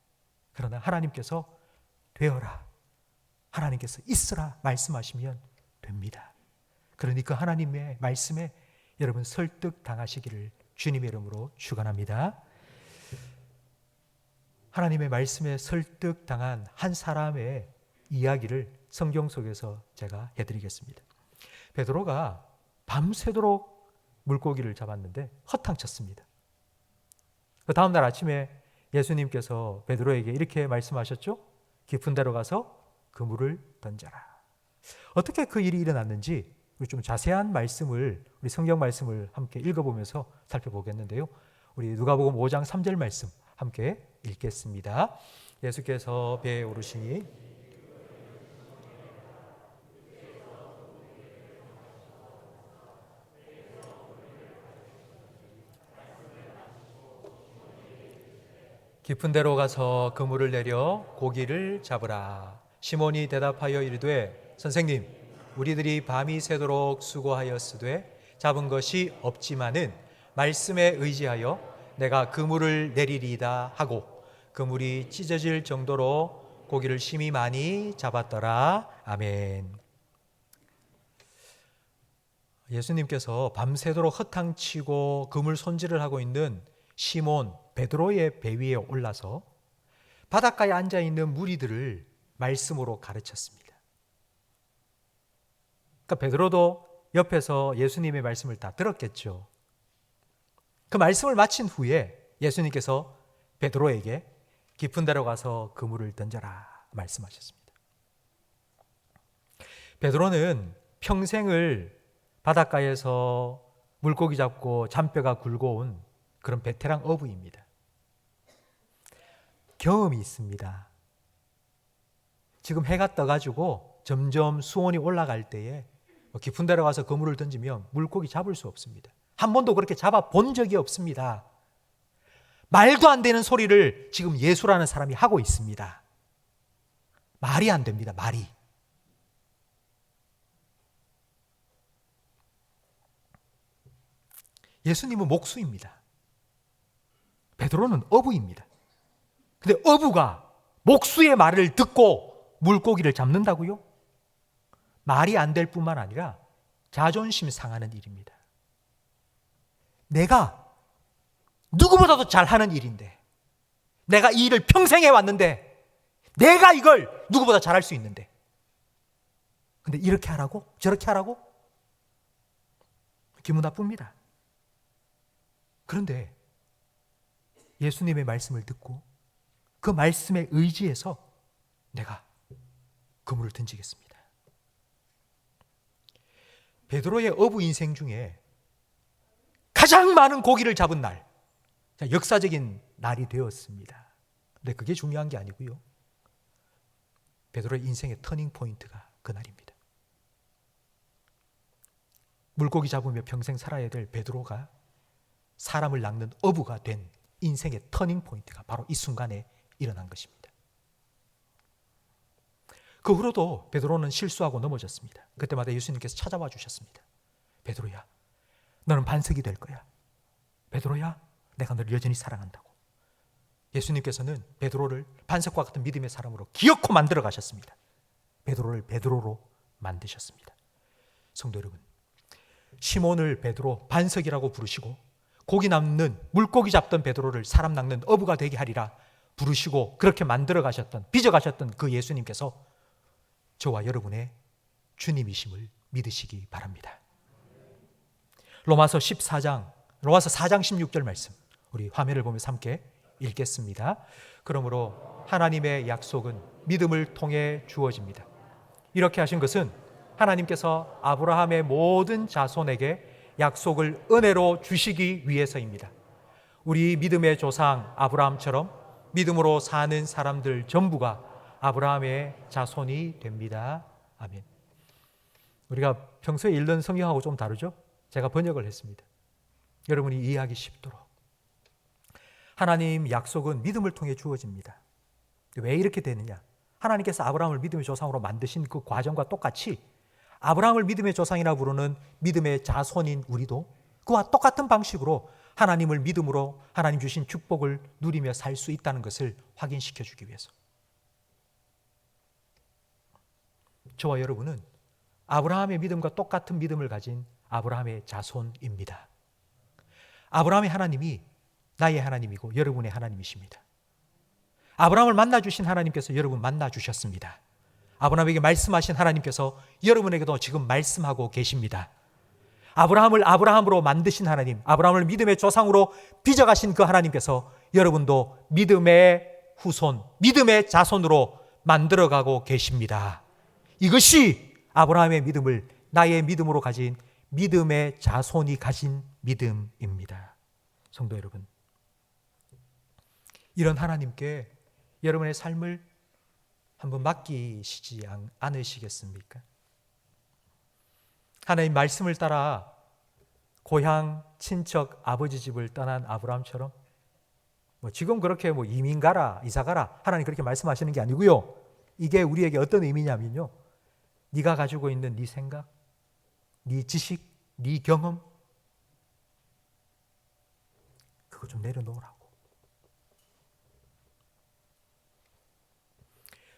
그러나 하나님께서 되어라, 하나님께서 있으라 말씀하시면 됩니다. 그러니까 하나님의 말씀에 여러분 설득당하시기를 주님의 이름으로 축원합니다. 하나님의 말씀에 설득당한 한 사람의 이야기를 성경 속에서 제가 해드리겠습니다. 베드로가 밤새도록 물고기를 잡았는데 허탕쳤습니다. 그 다음날 아침에 예수님께서 베드로에게 이렇게 말씀하셨죠? 깊은 데로 가서 그물을 던져라. 어떻게 그 일이 일어났는지 우리 좀 자세한 말씀을, 우리 성경 말씀을 함께 읽어보면서 살펴보겠는데요. 우리 누가복음 5장 3절 말씀 함께 읽겠습니다. 예수께서 배에 오르시니 깊은 데로 가서 그물을 내려 고기를 잡으라. 시몬이 대답하여 이르되 선생님, 우리들이 밤이 새도록 수고하였으되 잡은 것이 없지만은 말씀에 의지하여 내가 그물을 내리리이다 하고 그물이 찢어질 정도로 고기를 심히 많이 잡았더라. 아멘. 예수님께서 밤새도록 허탕치고 그물 손질을 하고 있는 시몬 베드로의 배 위에 올라서 바닷가에 앉아있는 무리들을 말씀으로 가르쳤습니다. 그러니까 베드로도 옆에서 예수님의 말씀을 다 들었겠죠. 그 말씀을 마친 후에 예수님께서 베드로에게 깊은 데로 가서 그물을 던져라 말씀하셨습니다. 베드로는 평생을 바닷가에서 물고기 잡고 잔뼈가 굵어온 그런 베테랑 어부입니다. 경험이 있습니다. 지금 해가 떠가지고 점점 수온이 올라갈 때에 깊은 데로 가서 그물을 던지면 물고기 잡을 수 없습니다. 한 번도 그렇게 잡아 본 적이 없습니다. 말도 안 되는 소리를 지금 예수라는 사람이 하고 있습니다. 말이 안 됩니다. 말이. 예수님은 목수입니다. 베드로는 어부입니다. 근데 어부가 목수의 말을 듣고 물고기를 잡는다고요? 말이 안 될 뿐만 아니라 자존심 상하는 일입니다. 내가 누구보다도 잘하는 일인데, 내가 이 일을 평생 해왔는데, 내가 이걸 누구보다 잘할 수 있는데, 근데 이렇게 하라고? 저렇게 하라고? 기분 나쁩니다. 그런데 예수님의 말씀을 듣고 그 말씀에 의지해서 내가 그물을 던지겠습니다. 베드로의 어부 인생 중에 가장 많은 고기를 잡은 날, 역사적인 날이 되었습니다. 근데 그게 중요한 게 아니고요. 베드로의 인생의 터닝 포인트가 그날입니다. 물고기 잡으며 평생 살아야 될 베드로가 사람을 낚는 어부가 된 인생의 터닝 포인트가 바로 이 순간에 일어난 것입니다. 그 후로도 베드로는 실수하고 넘어졌습니다. 그때마다 예수님께서 찾아와 주셨습니다. 베드로야, 너는 반석이 될 거야. 베드로야, 내가 너를 여전히 사랑한다고. 예수님께서는 베드로를 반석과 같은 믿음의 사람으로 기어코 만들어 가셨습니다. 베드로를 베드로로 만드셨습니다. 성도 여러분, 시몬을 베드로 반석이라고 부르시고 고기 낚는, 물고기 잡던 베드로를 사람 낚는 어부가 되게 하리라 부르시고 그렇게 만들어 가셨던, 빚어 가셨던 그 예수님께서 저와 여러분의 주님이심을 믿으시기 바랍니다. 로마서 4장 16절 말씀, 우리 화면을 보면서 함께 읽겠습니다. 그러므로 하나님의 약속은 믿음을 통해 주어집니다. 이렇게 하신 것은 하나님께서 아브라함의 모든 자손에게 약속을 은혜로 주시기 위해서입니다. 우리 믿음의 조상 아브라함처럼 믿음으로 사는 사람들 전부가 아브라함의 자손이 됩니다. 아멘. 우리가 평소에 읽는 성경하고 좀 다르죠? 제가 번역을 했습니다. 여러분이 이해하기 쉽도록. 하나님 약속은 믿음을 통해 주어집니다. 왜 이렇게 되느냐? 하나님께서 아브라함을 믿음의 조상으로 만드신 그 과정과 똑같이 아브라함을 믿음의 조상이라 부르는 믿음의 자손인 우리도 그와 똑같은 방식으로 하나님을 믿음으로 하나님 주신 축복을 누리며 살 수 있다는 것을 확인시켜 주기 위해서. 저와 여러분은 아브라함의 믿음과 똑같은 믿음을 가진 아브라함의 자손입니다. 아브라함의 하나님이 나의 하나님이고 여러분의 하나님이십니다. 아브라함을 만나주신 하나님께서 여러분 만나주셨습니다. 아브라함에게 말씀하신 하나님께서 여러분에게도 지금 말씀하고 계십니다. 아브라함을 아브라함으로 만드신 하나님, 아브라함을 믿음의 조상으로 빚어가신 그 하나님께서 여러분도 믿음의 후손, 믿음의 자손으로 만들어가고 계십니다. 이것이 아브라함의 믿음을 나의 믿음으로 가진 믿음의 자손이 가진 믿음입니다. 성도 여러분, 이런 하나님께 여러분의 삶을 한번 맡기시지 않으시겠습니까? 하나님 말씀을 따라 고향 친척 아버지 집을 떠난 아브라함처럼 지금 그렇게 이민 가라 이사 가라 하나님 그렇게 말씀하시는 게 아니고요. 이게 우리에게 어떤 의미냐면요, 네가 가지고 있는 네 생각, 네 지식, 네 경험 그거 좀 내려놓으라고.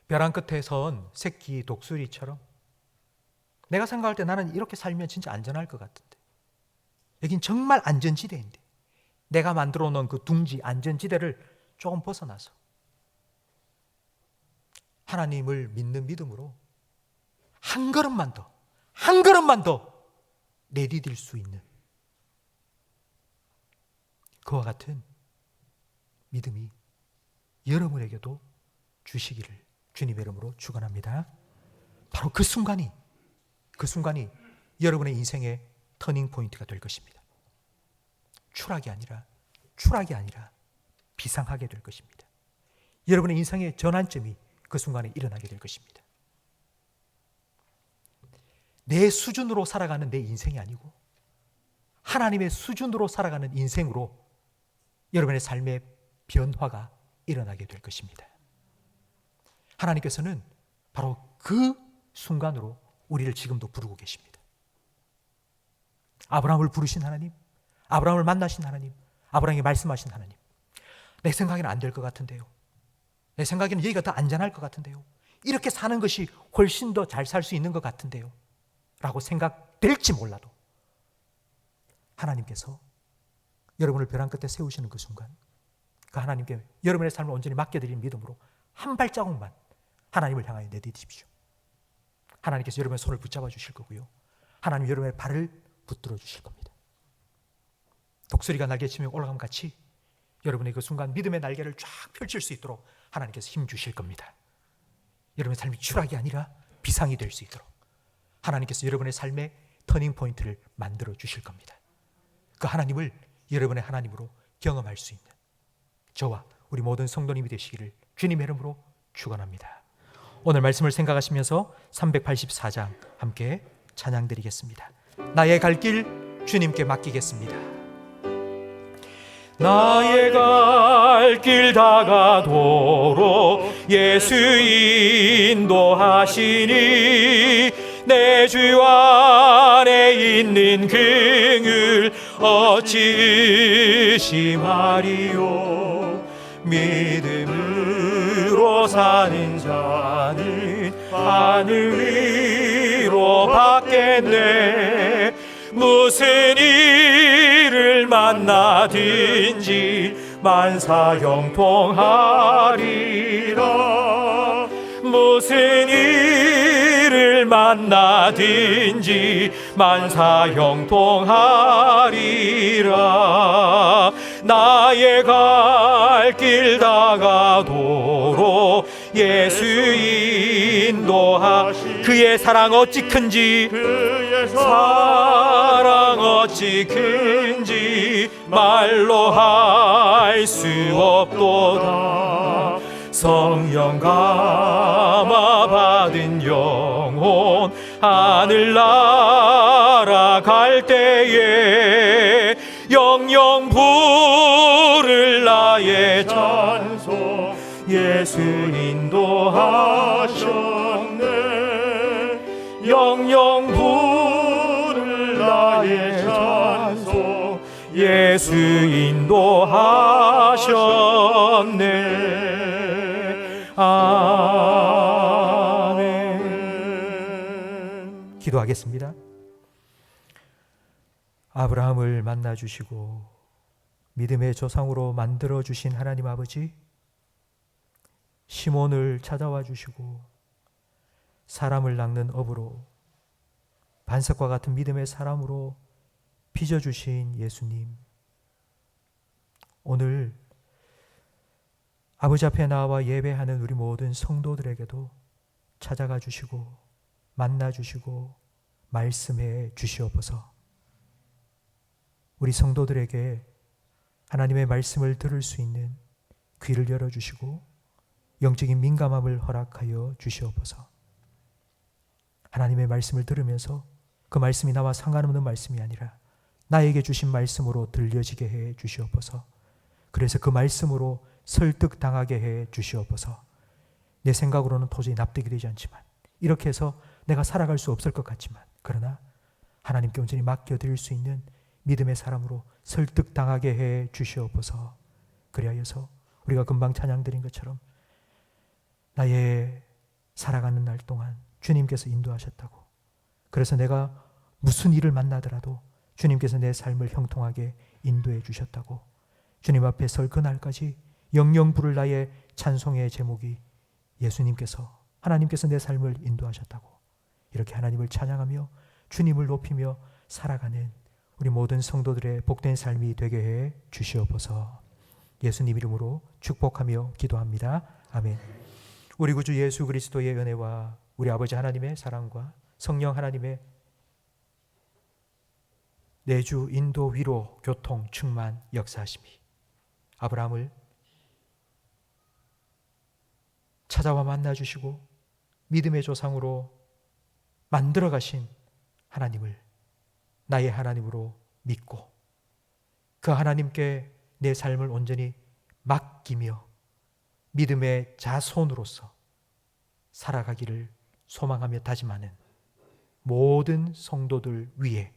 벼랑 끝에 선 새끼 독수리처럼 내가 생각할 때 나는 이렇게 살면 진짜 안전할 것 같은데, 여긴 정말 안전지대인데 내가 만들어 놓은 그 둥지 안전지대를 조금 벗어나서 하나님을 믿는 믿음으로 한 걸음만 더 내디딜 수 있는 그와 같은 믿음이 여러분에게도 주시기를 주님의 이름으로 축원합니다. 바로 그 순간이 여러분의 인생의 터닝 포인트가 될 것입니다. 추락이 아니라 비상하게 될 것입니다. 여러분의 인생의 전환점이 그 순간에 일어나게 될 것입니다. 내 수준으로 살아가는 내 인생이 아니고 하나님의 수준으로 살아가는 인생으로 여러분의 삶의 변화가 일어나게 될 것입니다. 하나님께서는 바로 그 순간으로 우리를 지금도 부르고 계십니다. 아브라함을 부르신 하나님, 아브라함을 만나신 하나님, 아브라함에게 말씀하신 하나님, 내 생각에는 안 될 것 같은데요, 내 생각에는 여기가 더 안전할 것 같은데요, 이렇게 사는 것이 훨씬 더 잘 살 수 있는 것 같은데요 라고 생각될지 몰라도 하나님께서 여러분을 벼랑 끝에 세우시는 그 순간, 그 하나님께 여러분의 삶을 온전히 맡겨드리는 믿음으로 한 발자국만 하나님을 향하여 내디디십시오. 하나님께서 여러분의 손을 붙잡아 주실 거고요, 하나님 여러분의 발을 붙들어 주실 겁니다. 독수리가 날개치며 올라감 같이 여러분의 그 순간 믿음의 날개를 쫙 펼칠 수 있도록 하나님께서 힘 주실 겁니다. 여러분의 삶이 추락이 아니라 비상이 될 수 있도록 하나님께서 여러분의 삶의 터닝 포인트를 만들어 주실 겁니다. 그 하나님을 여러분의 하나님으로 경험할 수 있는 저와 우리 모든 성도님이 되시기를 주님의 이름으로 축원합니다. 오늘 말씀을 생각하시면서 384장 함께 찬양드리겠습니다. 나의 갈 길 주님께 맡기겠습니다. 나의 갈 길 다가도록 예수 인도하시니 내 주 안에 있는 긍휼 어찌 의심하리요. 믿음으로 사는 자는 하늘 위로 받겠네. 무슨 일을 만나든지 만사형통하리라. 무슨 일을 만나든지 만사형통하리라. 나의 갈 길 다가도록 예수 인도하시. 그의 사랑 어찌 큰지, 그의 사랑 어찌 큰지 말로 할 수 없도다. 성령 감화 받은 영혼 하늘 날아갈 때에 영영 부를 나 나의 찬송 예수 인도하셨네. 영영 부를 나의 찬송 예수 인도하셨네. 아멘. 기도하겠습니다. 아브라함을 만나 주시고 믿음의 조상으로 만들어 주신 하나님 아버지, 시몬을 찾아와 주시고 사람을 낚는 어부로, 반석과 같은 믿음의 사람으로 빚어주신 예수님, 오늘 아버지 앞에 나와 예배하는 우리 모든 성도들에게도 찾아가 주시고 만나 주시고 말씀해 주시옵소서. 우리 성도들에게 하나님의 말씀을 들을 수 있는 귀를 열어주시고 영적인 민감함을 허락하여 주시옵소서. 하나님의 말씀을 들으면서 그 말씀이 나와 상관없는 말씀이 아니라 나에게 주신 말씀으로 들려지게 해 주시옵소서. 그래서 그 말씀으로 설득당하게 해 주시옵소서. 내 생각으로는 도저히 납득이 되지 않지만, 이렇게 해서 내가 살아갈 수 없을 것 같지만, 그러나 하나님께 온전히 맡겨드릴 수 있는 믿음의 사람으로 설득당하게 해 주시옵소서. 그리하여서 우리가 금방 찬양드린 것처럼 나의 살아가는 날 동안 주님께서 인도하셨다고, 그래서 내가 무슨 일을 만나더라도 주님께서 내 삶을 형통하게 인도해 주셨다고, 주님 앞에 설 그날까지 영영 부를 나의 찬송의 제목이 예수님께서, 하나님께서 내 삶을 인도하셨다고, 이렇게 하나님을 찬양하며 주님을 높이며 살아가는 우리 모든 성도들의 복된 삶이 되게 해 주시옵소서. 예수님 이름으로 축복하며 기도합니다. 아멘. 우리 구주 예수 그리스도의 은혜와 우리 아버지 하나님의 사랑과 성령 하나님의 내주 인도 위로 교통 충만 역사하심이 아브라함을 찾아와 만나주시고 믿음의 조상으로 만들어 가신 하나님을 나의 하나님으로 믿고 그 하나님께 내 삶을 온전히 맡기며 믿음의 자손으로서 살아가기를 소망하며 다짐하는 모든 성도들 위해,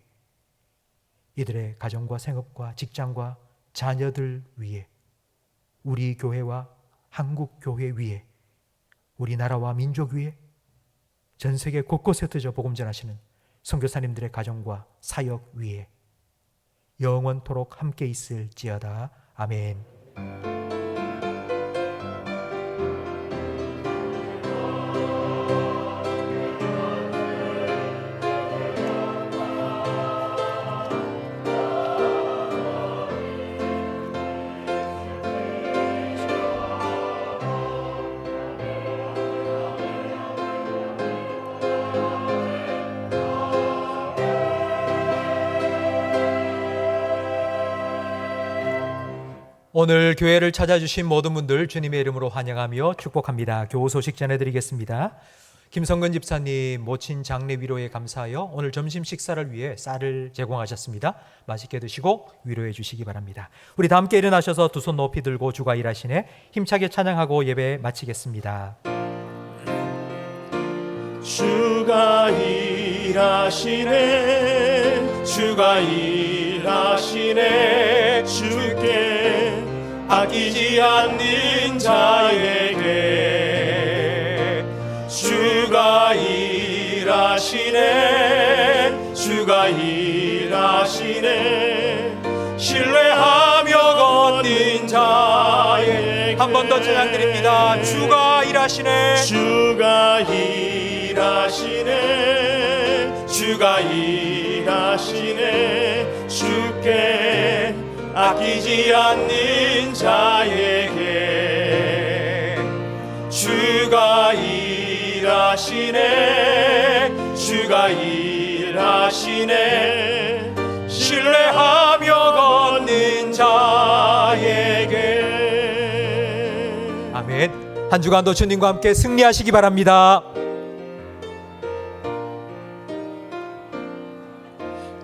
이들의 가정과 생업과 직장과 자녀들 위해, 우리 교회와 한국 교회 위해, 우리나라와 민족 위해, 전 세계 곳곳에 흩어져 복음 전하시는 선교사님들의 가정과 사역 위에 영원토록 함께 있을지어다. 아멘. 오늘 교회를 찾아주신 모든 분들 주님의 이름으로 환영하며 축복합니다. 교우 소식 전해드리겠습니다. 김성근 집사님 모친 장례 위로에 감사하여 오늘 점심 식사를 위해 쌀을 제공하셨습니다. 맛있게 드시고 위로해 주시기 바랍니다. 우리 다 함께 일어나셔서 두 손 높이 들고 주가 일하시네 힘차게 찬양하고 예배 마치겠습니다. 주가 일하시네, 주가 일하시네, 주께 아끼지 않는 자에게 주가 일하시네, 주가 일하시네, 신뢰하며 걷는 자에게. 한 번 더 찬양드립니다. 주가 일하시네, 주가 일하시네, 주가 일하시네, 주께 아끼지 않는 자에게 주가 일하시네, 주가 일하시네, 신뢰하며 걷는 자에게. 아멘. 한 주간도 주님과 함께 승리하시기 바랍니다.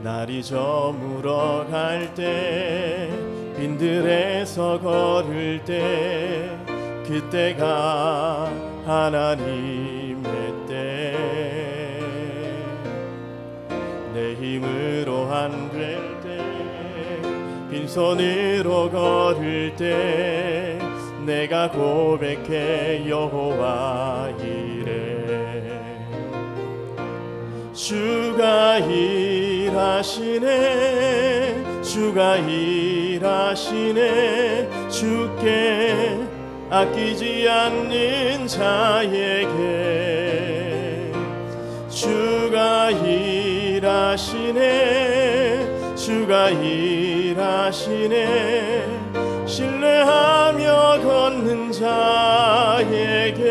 날이 저물어 갈 때 빈들에서 걸을 때 그때가 하나님의 때 내 힘으로 안 될 때 빈손으로 걸을 때 내가 고백해 여호와 이래 주가 일하시네 주가 일하시네 주께 아끼지 않는 자에게 주가 일하시네 주가 일하시네 신뢰하며 걷는 자에게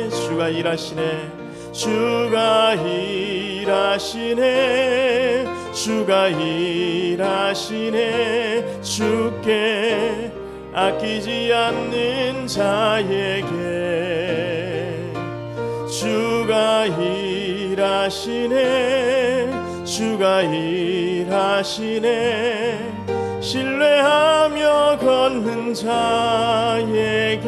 주가 일하시네 주가 일하시네 주가 일하시네 주께 아끼지 않는 자에게 주가 일하시네 주가 일하시네 신뢰하며 걷는 자에게